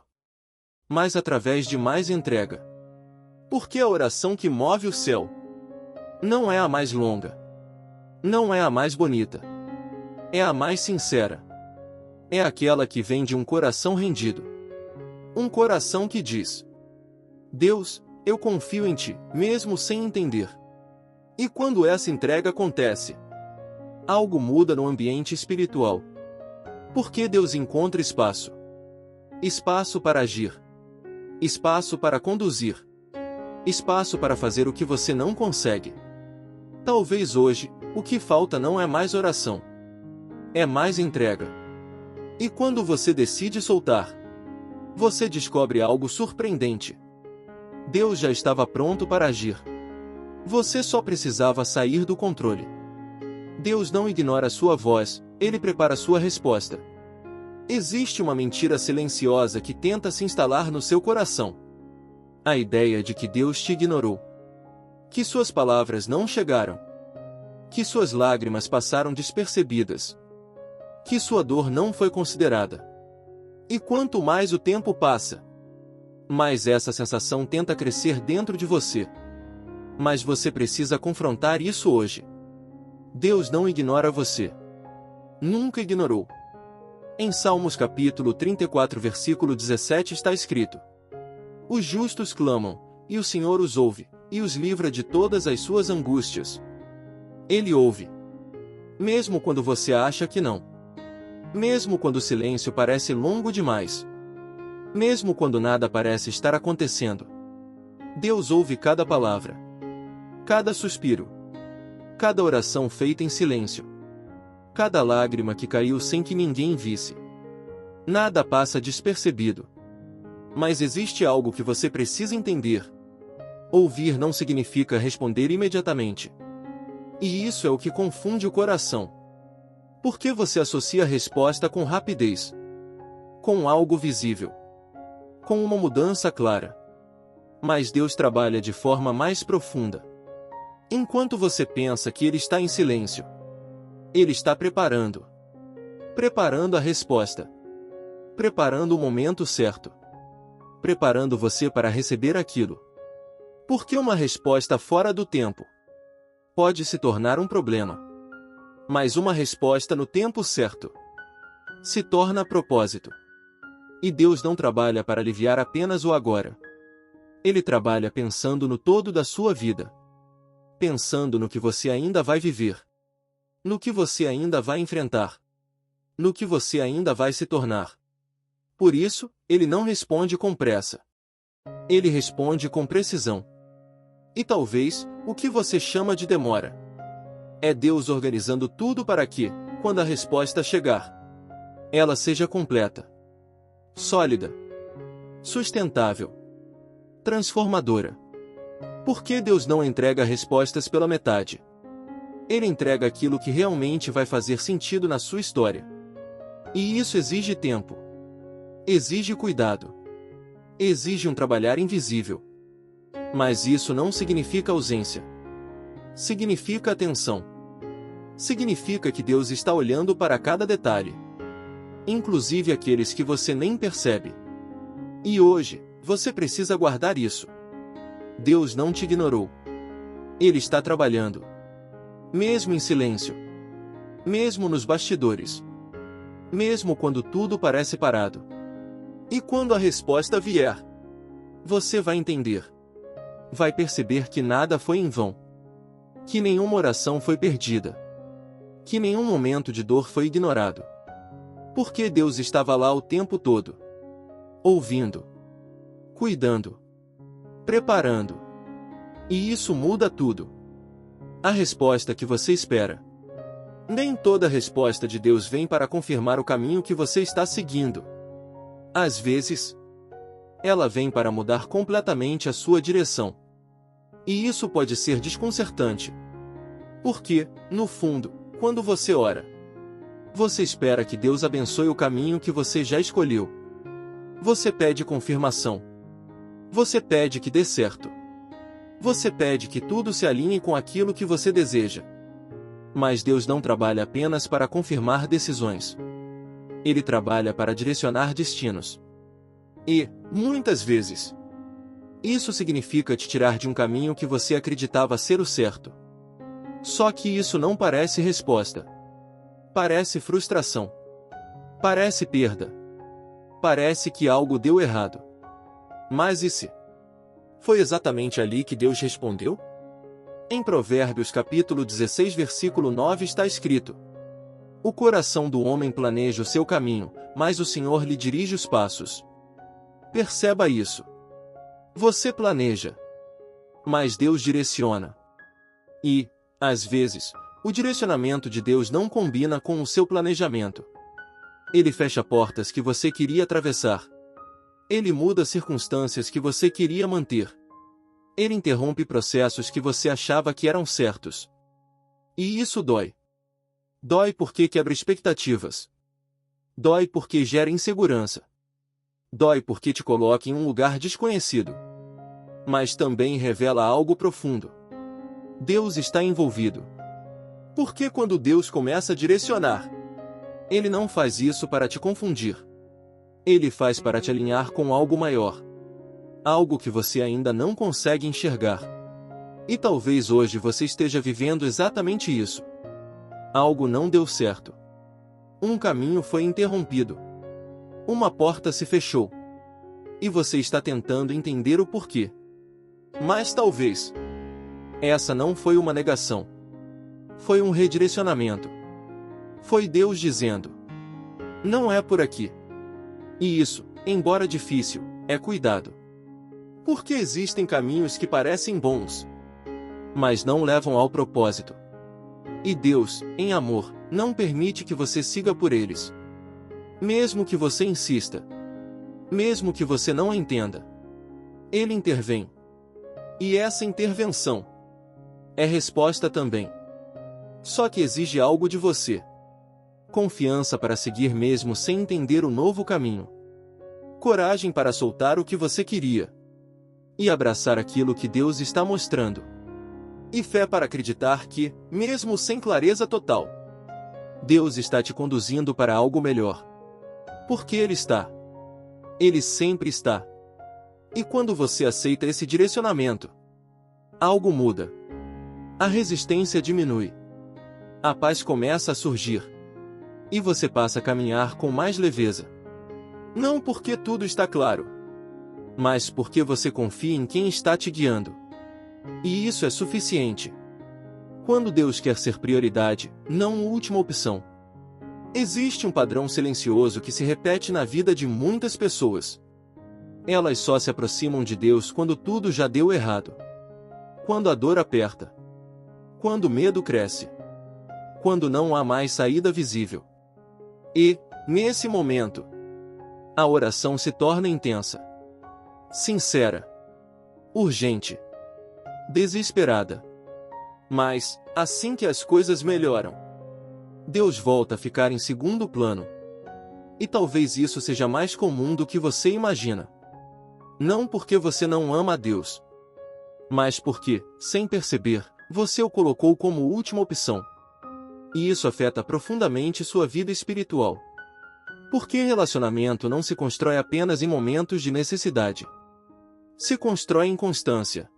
mas através de mais entrega. Porque a oração que move o céu não é a mais longa, não é a mais bonita, é a mais sincera. É aquela que vem de um coração rendido. Um coração que diz: Deus, eu confio em Ti, mesmo sem entender. E quando essa entrega acontece, algo muda no ambiente espiritual. Porque Deus encontra espaço. Espaço para agir. Espaço para conduzir. Espaço para fazer o que você não consegue. Talvez hoje, o que falta não é mais oração. É mais entrega. E quando você decide soltar, você descobre algo surpreendente. Deus já estava pronto para agir. Você só precisava sair do controle. Deus não ignora sua voz, Ele prepara sua resposta. Existe uma mentira silenciosa que tenta se instalar no seu coração. A ideia de que Deus te ignorou. Que suas palavras não chegaram. Que suas lágrimas passaram despercebidas. Que sua dor não foi considerada. E quanto mais o tempo passa, mais essa sensação tenta crescer dentro de você. Mas você precisa confrontar isso hoje. Deus não ignora você. Nunca ignorou. Em Salmos capítulo 34 versículo 17 está escrito: os justos clamam, e o Senhor os ouve, e os livra de todas as suas angústias. Ele ouve. Mesmo quando você acha que não. Mesmo quando o silêncio parece longo demais. Mesmo quando nada parece estar acontecendo. Deus ouve cada palavra. Cada suspiro. Cada oração feita em silêncio. Cada lágrima que caiu sem que ninguém visse. Nada passa despercebido. Mas existe algo que você precisa entender. Ouvir não significa responder imediatamente. E isso é o que confunde o coração. Porque você associa a resposta com rapidez. Com algo visível. Com uma mudança clara. Mas Deus trabalha de forma mais profunda. Enquanto você pensa que Ele está em silêncio, Ele está preparando. Preparando a resposta. Preparando o momento certo. Preparando você para receber aquilo. Porque uma resposta fora do tempo pode se tornar um problema. Mas uma resposta no tempo certo se torna propósito. E Deus não trabalha para aliviar apenas o agora. Ele trabalha pensando no todo da sua vida. Pensando no que você ainda vai viver. No que você ainda vai enfrentar. No que você ainda vai se tornar. Por isso, Ele não responde com pressa. Ele responde com precisão. E talvez, o que você chama de demora, é Deus organizando tudo para que, quando a resposta chegar, ela seja completa, sólida, sustentável, transformadora. Por que Deus não entrega respostas pela metade? Ele entrega aquilo que realmente vai fazer sentido na sua história. E isso exige tempo. Exige cuidado. Exige um trabalhar invisível. Mas isso não significa ausência. Significa atenção. Significa que Deus está olhando para cada detalhe. Inclusive aqueles que você nem percebe. E hoje, você precisa guardar isso. Deus não te ignorou. Ele está trabalhando. Mesmo em silêncio. Mesmo nos bastidores. mesmo quando tudo parece parado. E quando a resposta vier, você vai entender. Vai perceber que nada foi em vão. Que nenhuma oração foi perdida. Que nenhum momento de dor foi ignorado. Porque Deus estava lá o tempo todo. Ouvindo. Cuidando. Preparando. E isso muda tudo. A resposta que você espera. Nem toda resposta de Deus vem para confirmar o caminho que você está seguindo. Às vezes, ela vem para mudar completamente a sua direção. E isso pode ser desconcertante. Porque, no fundo, quando você ora, você espera que Deus abençoe o caminho que você já escolheu. Você pede confirmação. Você pede que dê certo. Você pede que tudo se alinhe com aquilo que você deseja. Mas Deus não trabalha apenas para confirmar decisões. Ele trabalha para direcionar destinos. E, muitas vezes, isso significa te tirar de um caminho que você acreditava ser o certo. Só que isso não parece resposta. Parece frustração. Parece perda. Parece que algo deu errado. Mas e se? Foi exatamente ali que Deus respondeu? Em Provérbios capítulo 16 versículo 9 está escrito: o coração do homem planeja o seu caminho, mas o Senhor lhe dirige os passos. Perceba isso. Você planeja, mas Deus direciona. E, às vezes, o direcionamento de Deus não combina com o seu planejamento. Ele fecha portas que você queria atravessar. Ele muda circunstâncias que você queria manter. Ele interrompe processos que você achava que eram certos. E isso dói. Dói porque quebra expectativas. Dói porque gera insegurança. Dói porque te coloca em um lugar desconhecido. Mas também revela algo profundo. Deus está envolvido. Porque quando Deus começa a direcionar, Ele não faz isso para te confundir. Ele faz para te alinhar com algo maior. Algo que você ainda não consegue enxergar. E talvez hoje você esteja vivendo exatamente isso. Algo não deu certo. Um caminho foi interrompido. Uma porta se fechou. E você está tentando entender o porquê. Mas talvez essa não foi uma negação. Foi um redirecionamento. Foi Deus dizendo: não é por aqui. E isso, embora difícil, é cuidado. Porque existem caminhos que parecem bons, mas não levam ao propósito. E Deus, em amor, não permite que você siga por eles. Mesmo que você insista. Mesmo que você não entenda. Ele intervém. E essa intervenção é resposta também. Só que exige algo de você. Confiança para seguir mesmo sem entender o novo caminho. Coragem para soltar o que você queria. E abraçar aquilo que Deus está mostrando. E fé para acreditar que, mesmo sem clareza total, Deus está te conduzindo para algo melhor. Porque Ele está. Ele sempre está. E quando você aceita esse direcionamento, algo muda. A resistência diminui. A paz começa a surgir. E você passa a caminhar com mais leveza. Não porque tudo está claro, mas porque você confia em quem está te guiando. E isso é suficiente. Quando Deus quer ser prioridade, não última opção. Existe um padrão silencioso que se repete na vida de muitas pessoas. Elas só se aproximam de Deus quando tudo já deu errado. Quando a dor aperta. Quando o medo cresce. Quando não há mais saída visível. E, nesse momento, a oração se torna intensa. Sincera. Urgente. Desesperada. Mas, assim que as coisas melhoram, Deus volta a ficar em segundo plano. E talvez isso seja mais comum do que você imagina. Não porque você não ama a Deus, mas porque, sem perceber, você o colocou como última opção. E isso afeta profundamente sua vida espiritual. Porque relacionamento não se constrói apenas em momentos de necessidade. Se constrói em constância.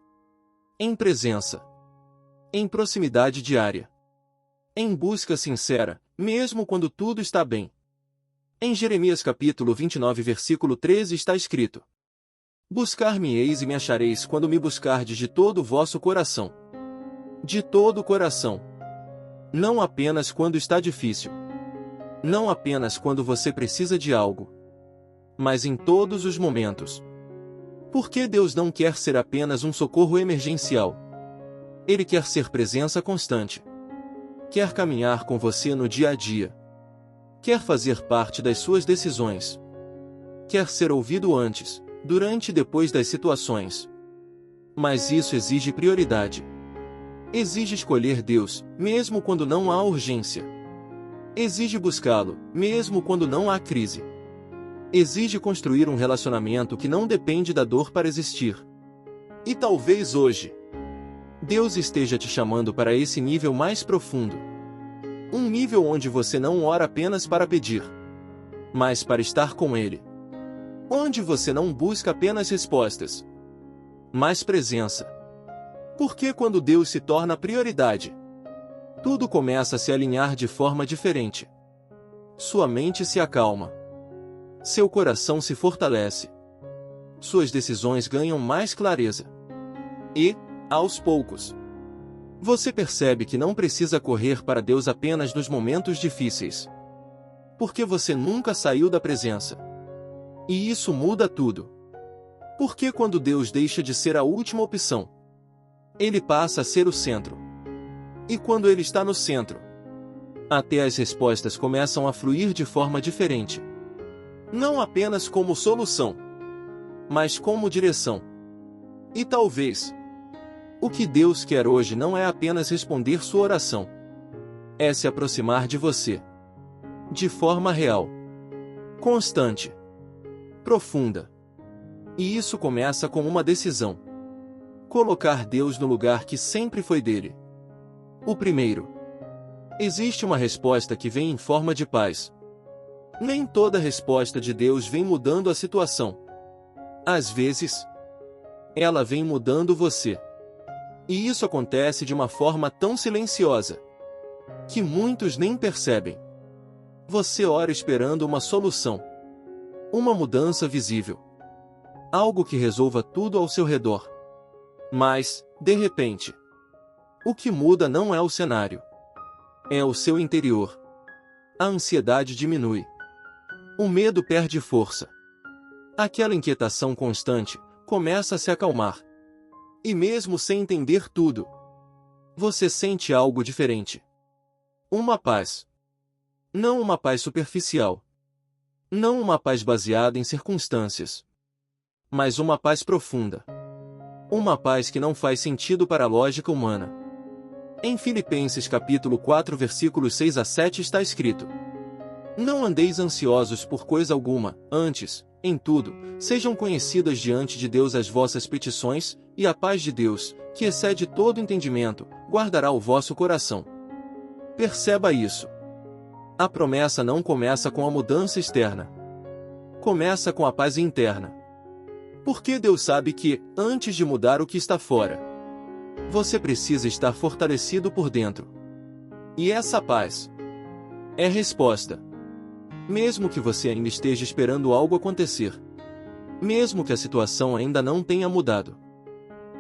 Em presença. Em proximidade diária. Em busca sincera, mesmo quando tudo está bem. Em Jeremias capítulo 29 versículo 13 está escrito: Buscar-me-eis e me achareis quando me buscardes de todo o vosso coração. De todo o coração. Não apenas quando está difícil. Não apenas quando você precisa de algo. Mas em todos os momentos. Porque Deus não quer ser apenas um socorro emergencial. Ele quer ser presença constante. Quer caminhar com você no dia a dia. Quer fazer parte das suas decisões. Quer ser ouvido antes, durante e depois das situações. Mas isso exige prioridade. Exige escolher Deus, mesmo quando não há urgência. Exige buscá-lo, mesmo quando não há crise. Exige construir um relacionamento que não depende da dor para existir. E talvez hoje, Deus esteja te chamando para esse nível mais profundo. Um nível onde você não ora apenas para pedir, mas para estar com Ele. Onde você não busca apenas respostas, mas presença. Porque quando Deus se torna prioridade, tudo começa a se alinhar de forma diferente. Sua mente se acalma. Seu coração se fortalece. Suas decisões ganham mais clareza. E, aos poucos, você percebe que não precisa correr para Deus apenas nos momentos difíceis. Porque você nunca saiu da presença. E isso muda tudo. Porque quando Deus deixa de ser a última opção, Ele passa a ser o centro. E quando Ele está no centro, até as respostas começam a fluir de forma diferente. Não apenas como solução, mas como direção. E talvez, o que Deus quer hoje não é apenas responder sua oração. É se aproximar de você. De forma real. Constante. Profunda. E isso começa com uma decisão. Colocar Deus no lugar que sempre foi dele. O primeiro. Existe uma resposta que vem em forma de paz. Nem toda resposta de Deus vem mudando a situação. Às vezes, ela vem mudando você. E isso acontece de uma forma tão silenciosa que muitos nem percebem. Você ora esperando uma solução. Uma mudança visível. Algo que resolva tudo ao seu redor. Mas, de repente, o que muda não é o cenário. É o seu interior. A ansiedade diminui. O medo perde força. Aquela inquietação constante começa a se acalmar. E mesmo sem entender tudo, você sente algo diferente. Uma paz. Não uma paz superficial. Não uma paz baseada em circunstâncias. Mas uma paz profunda. Uma paz que não faz sentido para a lógica humana. Em Filipenses capítulo 4 versículos 6 a 7 está escrito: Não andeis ansiosos por coisa alguma, antes, em tudo, sejam conhecidas diante de Deus as vossas petições, e a paz de Deus, que excede todo entendimento, guardará o vosso coração. Perceba isso. A promessa não começa com a mudança externa. Começa com a paz interna. Porque Deus sabe que, antes de mudar o que está fora, você precisa estar fortalecido por dentro. E essa paz é resposta. Mesmo que você ainda esteja esperando algo acontecer. Mesmo que a situação ainda não tenha mudado.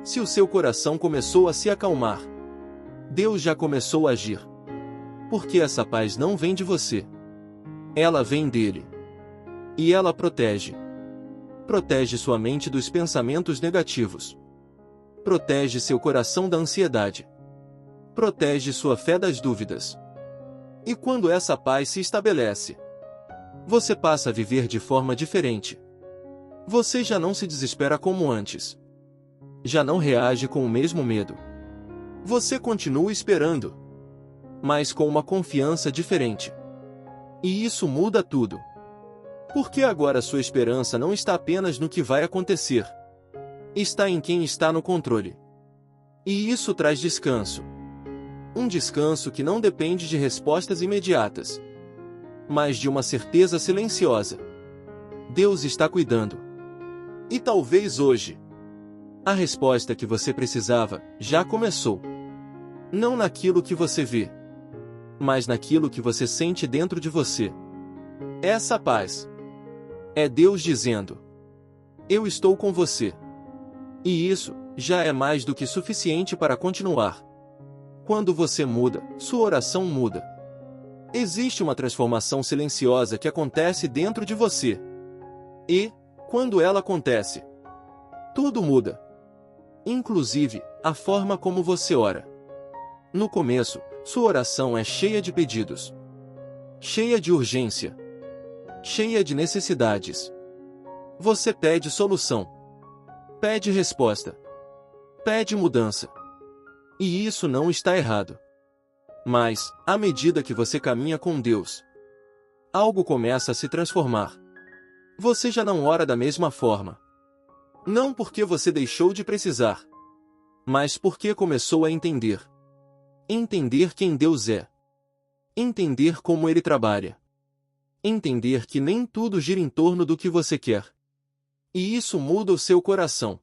Se o seu coração começou a se acalmar, Deus já começou a agir. Porque essa paz não vem de você. Ela vem dele. E ela protege. Protege sua mente dos pensamentos negativos. Protege seu coração da ansiedade. Protege sua fé das dúvidas. E quando essa paz se estabelece, você passa a viver de forma diferente. Você já não se desespera como antes. Já não reage com o mesmo medo. Você continua esperando, mas com uma confiança diferente. E isso muda tudo. Porque agora sua esperança não está apenas no que vai acontecer. Está em quem está no controle. E isso traz descanso. Um descanso que não depende de respostas imediatas, mas de uma certeza silenciosa. Deus está cuidando. E talvez hoje, a resposta que você precisava já começou. Não naquilo que você vê, mas naquilo que você sente dentro de você. Essa paz é Deus dizendo: eu estou com você. E isso já é mais do que suficiente para continuar. Quando você muda, sua oração muda. Existe uma transformação silenciosa que acontece dentro de você. E, quando ela acontece, tudo muda. Inclusive, a forma como você ora. No começo, sua oração é cheia de pedidos, cheia de urgência, cheia de necessidades. Você pede solução, pede resposta, pede mudança. E isso não está errado. Mas, à medida que você caminha com Deus, algo começa a se transformar. Você já não ora da mesma forma. Não porque você deixou de precisar, mas porque começou a entender. Entender quem Deus é. Entender como Ele trabalha. Entender que nem tudo gira em torno do que você quer. E isso muda o seu coração.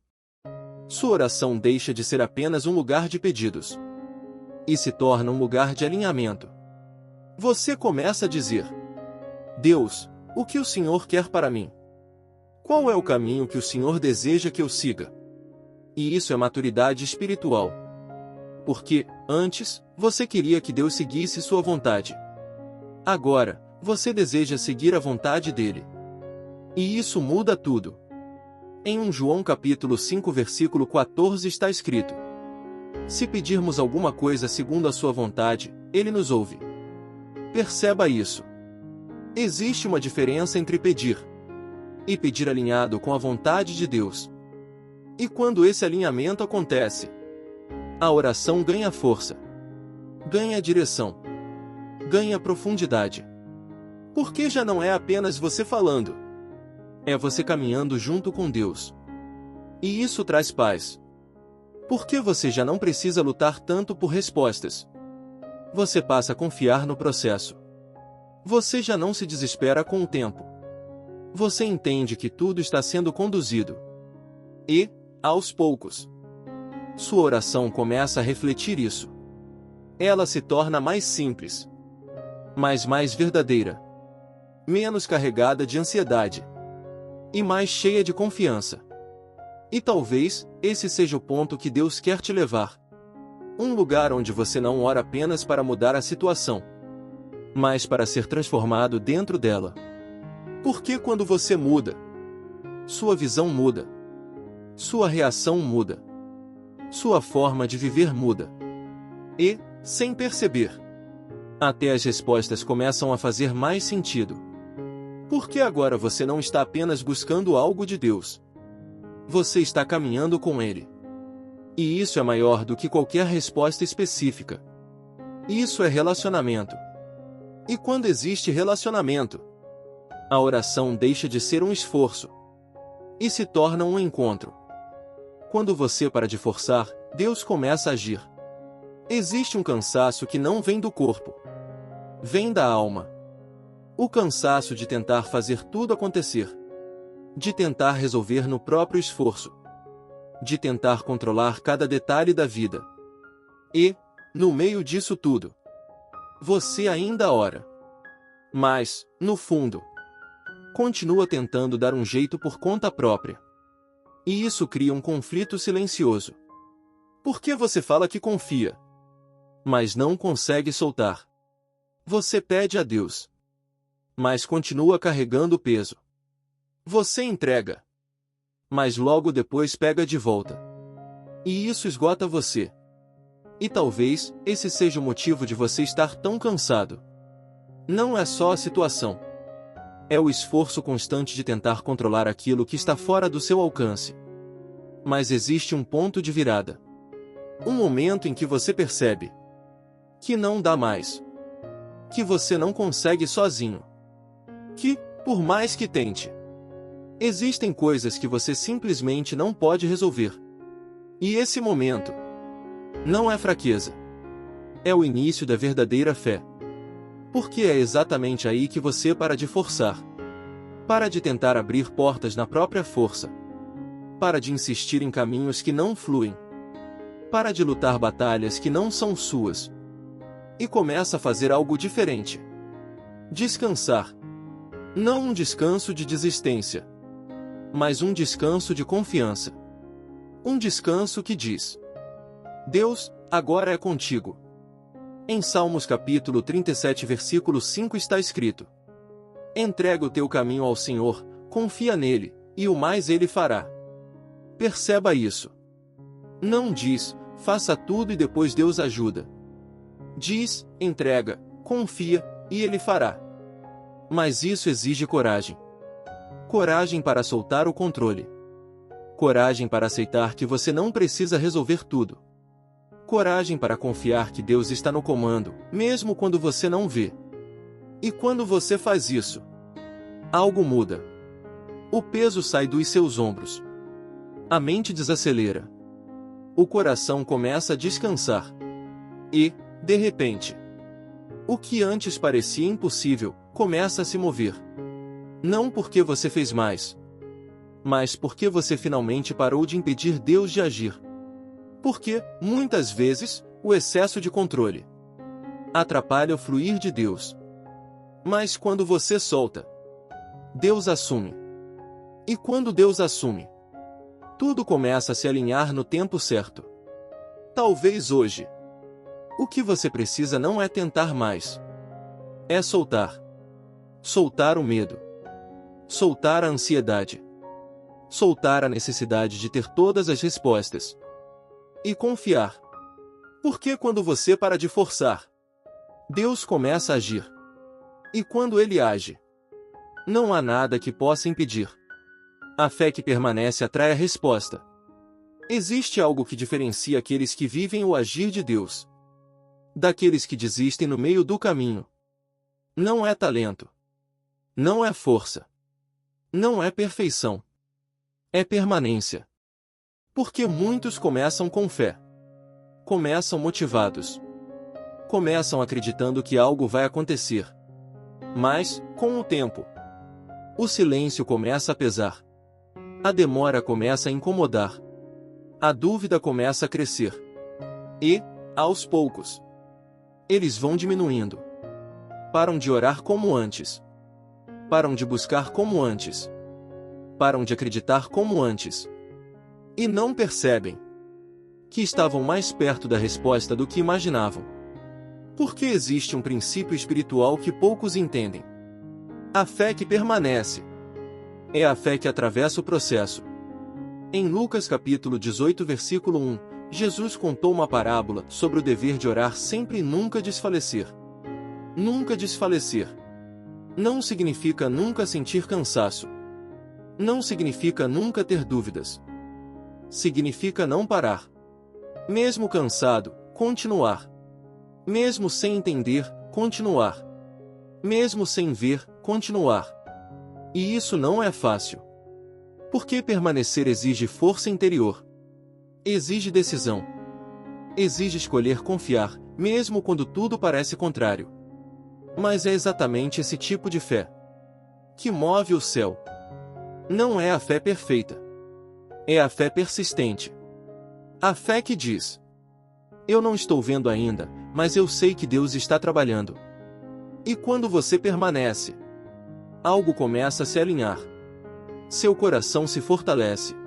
Sua oração deixa de ser apenas um lugar de pedidos e se torna um lugar de alinhamento. Você começa a dizer: Deus, o que o Senhor quer para mim? Qual é o caminho que o Senhor deseja que eu siga? E isso é maturidade espiritual. Porque, antes, você queria que Deus seguisse sua vontade. Agora, você deseja seguir a vontade dele. E isso muda tudo. Em 1 João capítulo 5 versículo 14 está escrito: se pedirmos alguma coisa segundo a sua vontade, ele nos ouve. Perceba isso. Existe uma diferença entre pedir e pedir alinhado com a vontade de Deus. E quando esse alinhamento acontece, a oração ganha força, ganha direção, ganha profundidade. Porque já não é apenas você falando, é você caminhando junto com Deus. E isso traz paz. Porque você já não precisa lutar tanto por respostas. Você passa a confiar no processo. Você já não se desespera com o tempo. Você entende que tudo está sendo conduzido. E, aos poucos, sua oração começa a refletir isso. Ela se torna mais simples, mas mais verdadeira, menos carregada de ansiedade e mais cheia de confiança. E talvez, esse seja o ponto que Deus quer te levar. Um lugar onde você não ora apenas para mudar a situação, mas para ser transformado dentro dela. Porque quando você muda, sua visão muda, sua reação muda, sua forma de viver muda. E, sem perceber, até as respostas começam a fazer mais sentido. Porque agora você não está apenas buscando algo de Deus. Você está caminhando com Ele. E isso é maior do que qualquer resposta específica. Isso é relacionamento. E quando existe relacionamento, a oração deixa de ser um esforço e se torna um encontro. Quando você para de forçar, Deus começa a agir. Existe um cansaço que não vem do corpo, vem da alma. O cansaço de tentar fazer tudo acontecer, de tentar resolver no próprio esforço, de tentar controlar cada detalhe da vida. E, no meio disso tudo, você ainda ora. Mas, no fundo, continua tentando dar um jeito por conta própria. E isso cria um conflito silencioso. Porque você fala que confia, mas não consegue soltar. Você pede a Deus, mas continua carregando o peso. Você entrega, mas logo depois pega de volta. E isso esgota você. E talvez esse seja o motivo de você estar tão cansado. Não é só a situação. É o esforço constante de tentar controlar aquilo que está fora do seu alcance. Mas existe um ponto de virada. Um momento em que você percebe que não dá mais. Que você não consegue sozinho. Que, por mais que tente, existem coisas que você simplesmente não pode resolver. E esse momento não é fraqueza. É o início da verdadeira fé. Porque é exatamente aí que você para de forçar. Para de tentar abrir portas na própria força. Para de insistir em caminhos que não fluem. Para de lutar batalhas que não são suas. E começa a fazer algo diferente. Descansar. Não um descanso de desistência, mas um descanso de confiança. Um descanso que diz: Deus, agora é contigo. Em Salmos capítulo 37 versículo 5 está escrito: entrega o teu caminho ao Senhor, confia nele, e o mais ele fará. Perceba isso. Não diz, faça tudo e depois Deus ajuda. Diz, entrega, confia, e ele fará. Mas isso exige coragem. Coragem para soltar o controle. Coragem para aceitar que você não precisa resolver tudo. Coragem para confiar que Deus está no comando, mesmo quando você não vê. E quando você faz isso, algo muda. O peso sai dos seus ombros. A mente desacelera. O coração começa a descansar. E, de repente, o que antes parecia impossível, começa a se mover. Não porque você fez mais, mas porque você finalmente parou de impedir Deus de agir. Porque, muitas vezes, o excesso de controle atrapalha o fluir de Deus. Mas quando você solta, Deus assume. E quando Deus assume, tudo começa a se alinhar no tempo certo. Talvez hoje, o que você precisa não é tentar mais. É soltar. Soltar o medo. Soltar a ansiedade. Soltar a necessidade de ter todas as respostas. E confiar. Porque quando você para de forçar, Deus começa a agir. E quando Ele age, não há nada que possa impedir. A fé que permanece atrai a resposta. Existe algo que diferencia aqueles que vivem o agir de Deus daqueles que desistem no meio do caminho. Não é talento. Não é força. Não é perfeição. É permanência. Porque muitos começam com fé. Começam motivados. Começam acreditando que algo vai acontecer. Mas, com o tempo, o silêncio começa a pesar. A demora começa a incomodar. A dúvida começa a crescer. E, aos poucos, eles vão diminuindo. Param de orar como antes. Param de buscar como antes. Param de acreditar como antes. E não percebem que estavam mais perto da resposta do que imaginavam. Porque existe um princípio espiritual que poucos entendem. A fé que permanece é a fé que atravessa o processo. Em Lucas capítulo 18 versículo 1, Jesus contou uma parábola sobre o dever de orar sempre e nunca desfalecer. Nunca desfalecer. Não significa nunca sentir cansaço. Não significa nunca ter dúvidas. Significa não parar. Mesmo cansado, continuar. Mesmo sem entender, continuar. Mesmo sem ver, continuar. E isso não é fácil. Porque permanecer exige força interior. Exige decisão. Exige escolher confiar, mesmo quando tudo parece contrário. Mas é exatamente esse tipo de fé que move o céu. Não é a fé perfeita. É a fé persistente. A fé que diz: eu não estou vendo ainda, mas eu sei que Deus está trabalhando. E quando você permanece, algo começa a se alinhar. Seu coração se fortalece.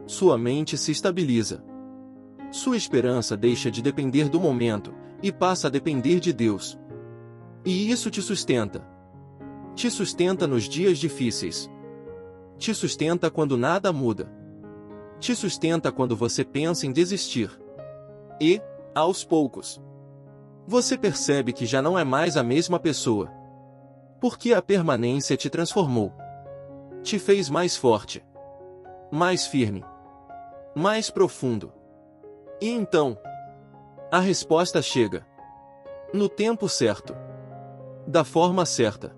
Sua mente se estabiliza. Sua esperança deixa de depender do momento e passa a depender de Deus. E isso te sustenta. Te sustenta nos dias difíceis. Te sustenta quando nada muda. Te sustenta quando você pensa em desistir. E, aos poucos, você percebe que já não é mais a mesma pessoa. Porque a permanência te transformou. Te fez mais forte. Mais firme. Mais profundo. E então, a resposta chega. No tempo certo. Da forma certa.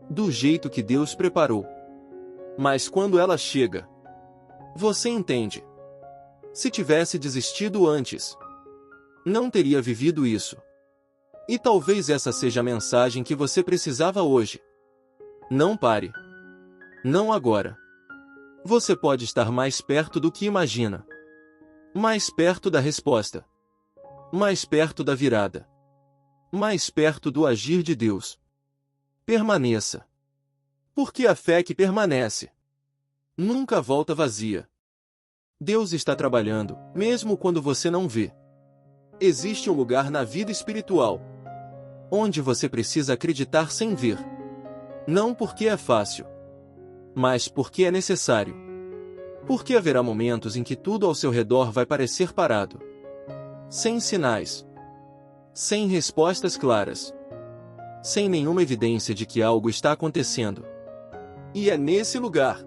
Do jeito que Deus preparou. Mas quando ela chega, você entende. Se tivesse desistido antes, não teria vivido isso. E talvez essa seja a mensagem que você precisava hoje. Não pare. Não agora. Você pode estar mais perto do que imagina. Mais perto da resposta. Mais perto da virada. Mais perto do agir de Deus. Permaneça. Porque a fé que permanece nunca volta vazia. Deus está trabalhando, mesmo quando você não vê. Existe um lugar na vida espiritual onde você precisa acreditar sem ver. Não porque é fácil, mas porque é necessário. Porque haverá momentos em que tudo ao seu redor vai parecer parado. Sem sinais. Sem respostas claras. Sem nenhuma evidência de que algo está acontecendo. E é nesse lugar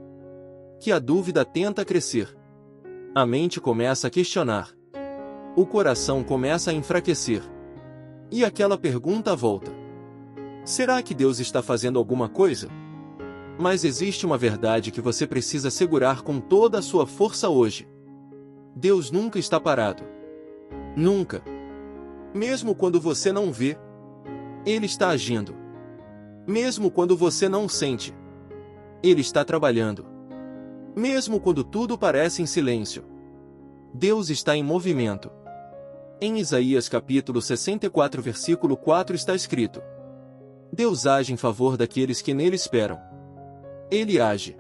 que a dúvida tenta crescer. A mente começa a questionar. O coração começa a enfraquecer. E aquela pergunta volta. Será que Deus está fazendo alguma coisa? Mas existe uma verdade que você precisa segurar com toda a sua força hoje. Deus nunca está parado. Nunca. Mesmo quando você não vê, Ele está agindo. Mesmo quando você não sente, Ele está trabalhando. Mesmo quando tudo parece em silêncio, Deus está em movimento. Em Isaías capítulo 64 versículo 4 está escrito: Deus age em favor daqueles que nele esperam. Ele age.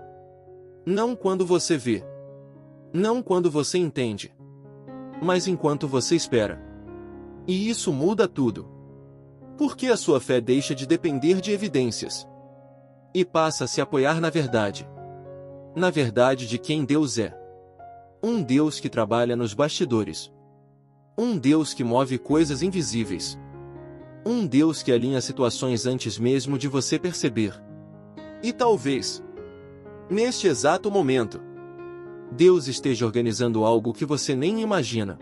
Não quando você vê. Não quando você entende. Mas enquanto você espera. E isso muda tudo. Porque a sua fé deixa de depender de evidências. E passa a se apoiar na verdade. Na verdade de quem Deus é. Um Deus que trabalha nos bastidores. Um Deus que move coisas invisíveis. Um Deus que alinha situações antes mesmo de você perceber. E talvez, neste exato momento, Deus esteja organizando algo que você nem imagina.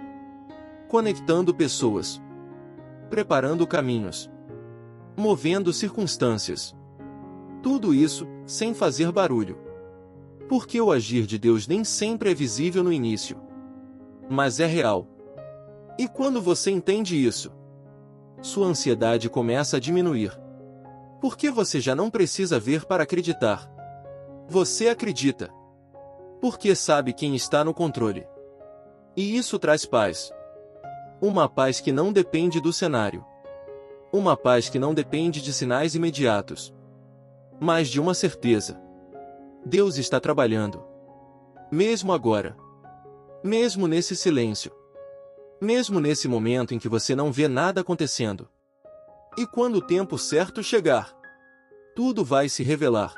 Conectando pessoas. Preparando caminhos. Movendo circunstâncias. Tudo isso, sem fazer barulho. Porque o agir de Deus nem sempre é visível no início. Mas é real. E quando você entende isso, sua ansiedade começa a diminuir. Porque você já não precisa ver para acreditar. Você acredita. Porque sabe quem está no controle. E isso traz paz. Uma paz que não depende do cenário. Uma paz que não depende de sinais imediatos. Mas de uma certeza. Deus está trabalhando. Mesmo agora. Mesmo nesse silêncio. Mesmo nesse momento em que você não vê nada acontecendo. E quando o tempo certo chegar, tudo vai se revelar.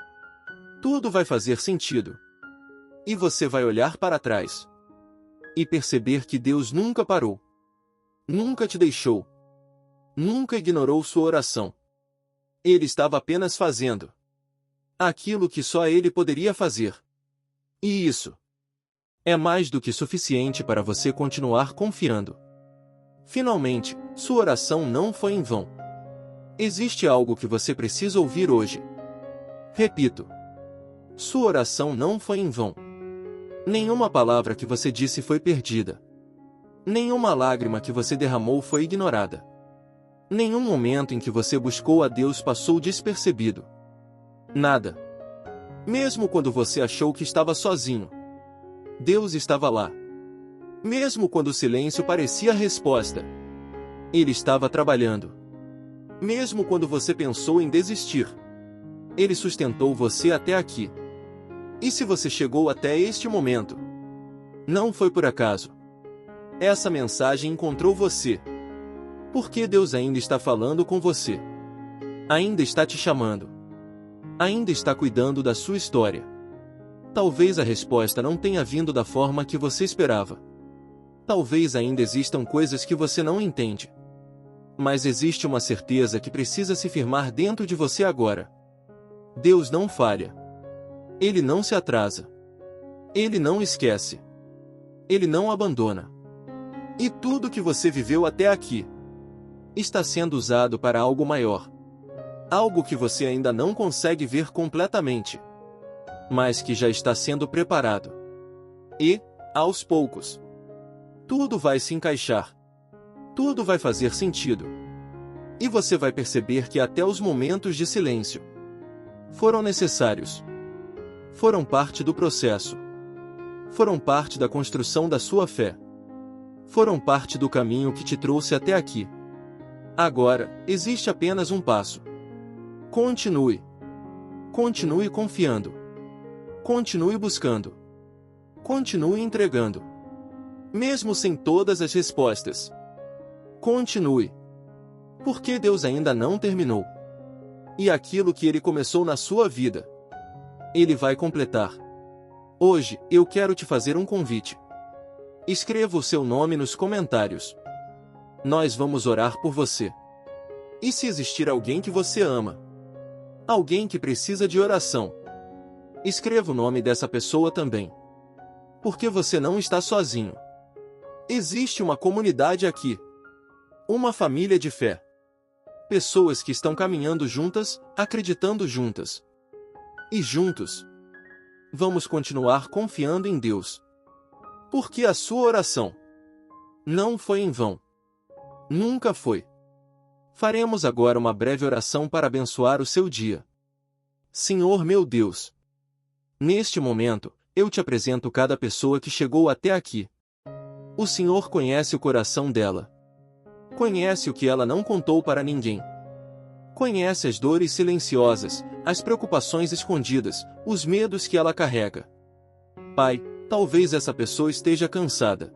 Tudo vai fazer sentido. E você vai olhar para trás e perceber que Deus nunca parou. Nunca te deixou. Nunca ignorou sua oração. Ele estava apenas fazendo aquilo que só Ele poderia fazer. E isso é mais do que suficiente para você continuar confiando. Finalmente, sua oração não foi em vão. Existe algo que você precisa ouvir hoje. Repito. Sua oração não foi em vão. Nenhuma palavra que você disse foi perdida. Nenhuma lágrima que você derramou foi ignorada. Nenhum momento em que você buscou a Deus passou despercebido. Nada. Mesmo quando você achou que estava sozinho, Deus estava lá. Mesmo quando o silêncio parecia a resposta, Ele estava trabalhando. Mesmo quando você pensou em desistir, Ele sustentou você até aqui. E se você chegou até este momento, não foi por acaso. Essa mensagem encontrou você. Porque Deus ainda está falando com você. Ainda está te chamando. Ainda está cuidando da sua história. Talvez a resposta não tenha vindo da forma que você esperava. Talvez ainda existam coisas que você não entende. Mas existe uma certeza que precisa se firmar dentro de você agora. Deus não falha. Ele não se atrasa. Ele não esquece. Ele não abandona. E tudo que você viveu até aqui está sendo usado para algo maior. Algo que você ainda não consegue ver completamente, mas que já está sendo preparado. E, aos poucos, tudo vai se encaixar. Tudo vai fazer sentido. E você vai perceber que até os momentos de silêncio foram necessários. Foram parte do processo. Foram parte da construção da sua fé. Foram parte do caminho que te trouxe até aqui. Agora, existe apenas um passo. Continue. Continue confiando. Continue buscando. Continue entregando. Mesmo sem todas as respostas. Continue. Porque Deus ainda não terminou. E aquilo que Ele começou na sua vida, Ele vai completar. Hoje, eu quero te fazer um convite. Escreva o seu nome nos comentários. Nós vamos orar por você. E se existir alguém que você ama, alguém que precisa de oração, escreva o nome dessa pessoa também. Porque você não está sozinho. Existe uma comunidade aqui. Uma família de fé. Pessoas que estão caminhando juntas, acreditando juntas. E juntos, vamos continuar confiando em Deus. Porque a sua oração não foi em vão. Nunca foi. Faremos agora uma breve oração para abençoar o seu dia. Senhor meu Deus, neste momento, eu te apresento cada pessoa que chegou até aqui. O Senhor conhece o coração dela. Conhece o que ela não contou para ninguém. Conhece as dores silenciosas, as preocupações escondidas, os medos que ela carrega. Pai, talvez essa pessoa esteja cansada.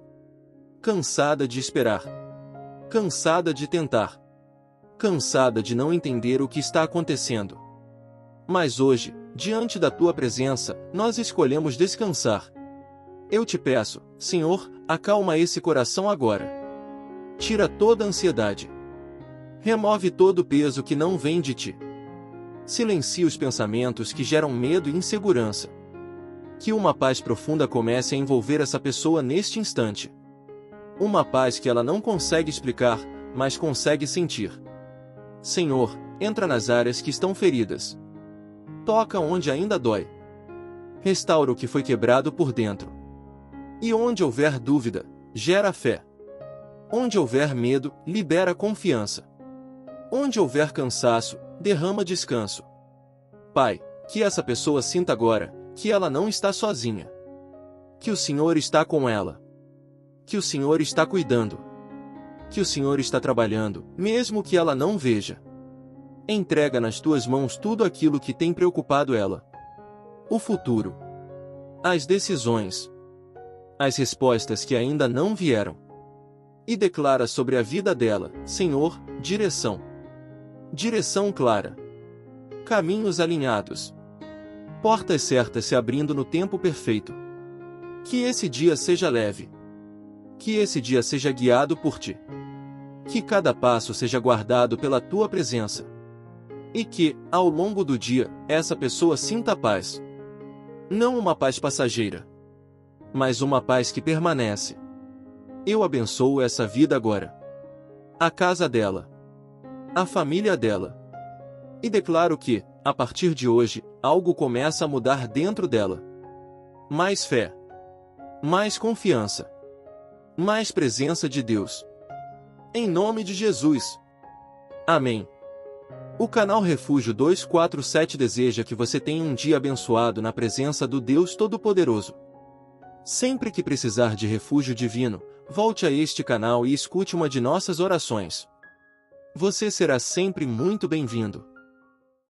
Cansada de esperar. Cansada de tentar. Cansada de não entender o que está acontecendo. Mas hoje, diante da tua presença, nós escolhemos descansar. Eu te peço, Senhor, acalma esse coração agora. Tira toda a ansiedade. Remove todo o peso que não vem de ti. Silencia os pensamentos que geram medo e insegurança. Que uma paz profunda comece a envolver essa pessoa neste instante. Uma paz que ela não consegue explicar, mas consegue sentir. Senhor, entra nas áreas que estão feridas. Toca onde ainda dói. Restaura o que foi quebrado por dentro. E onde houver dúvida, gera fé. Onde houver medo, libera confiança. Onde houver cansaço, derrama descanso. Pai, que essa pessoa sinta agora, que ela não está sozinha. Que o Senhor está com ela. Que o Senhor está cuidando. Que o Senhor está trabalhando, mesmo que ela não veja. Entrega nas tuas mãos tudo aquilo que tem preocupado ela. O futuro. As decisões. As respostas que ainda não vieram. E declara sobre a vida dela, Senhor, direção. Direção clara. Caminhos alinhados. Portas certas se abrindo no tempo perfeito. Que esse dia seja leve. Que esse dia seja guiado por ti. Que cada passo seja guardado pela tua presença. E que, ao longo do dia, essa pessoa sinta paz. Não uma paz passageira, mas uma paz que permanece. Eu abençoo essa vida agora. A casa dela. A família dela. E declaro que, a partir de hoje, algo começa a mudar dentro dela. Mais fé. Mais confiança. Mais presença de Deus. Em nome de Jesus. Amém. O canal Refúgio 247 deseja que você tenha um dia abençoado na presença do Deus Todo-Poderoso. Sempre que precisar de refúgio divino, volte a este canal e escute uma de nossas orações. Você será sempre muito bem-vindo.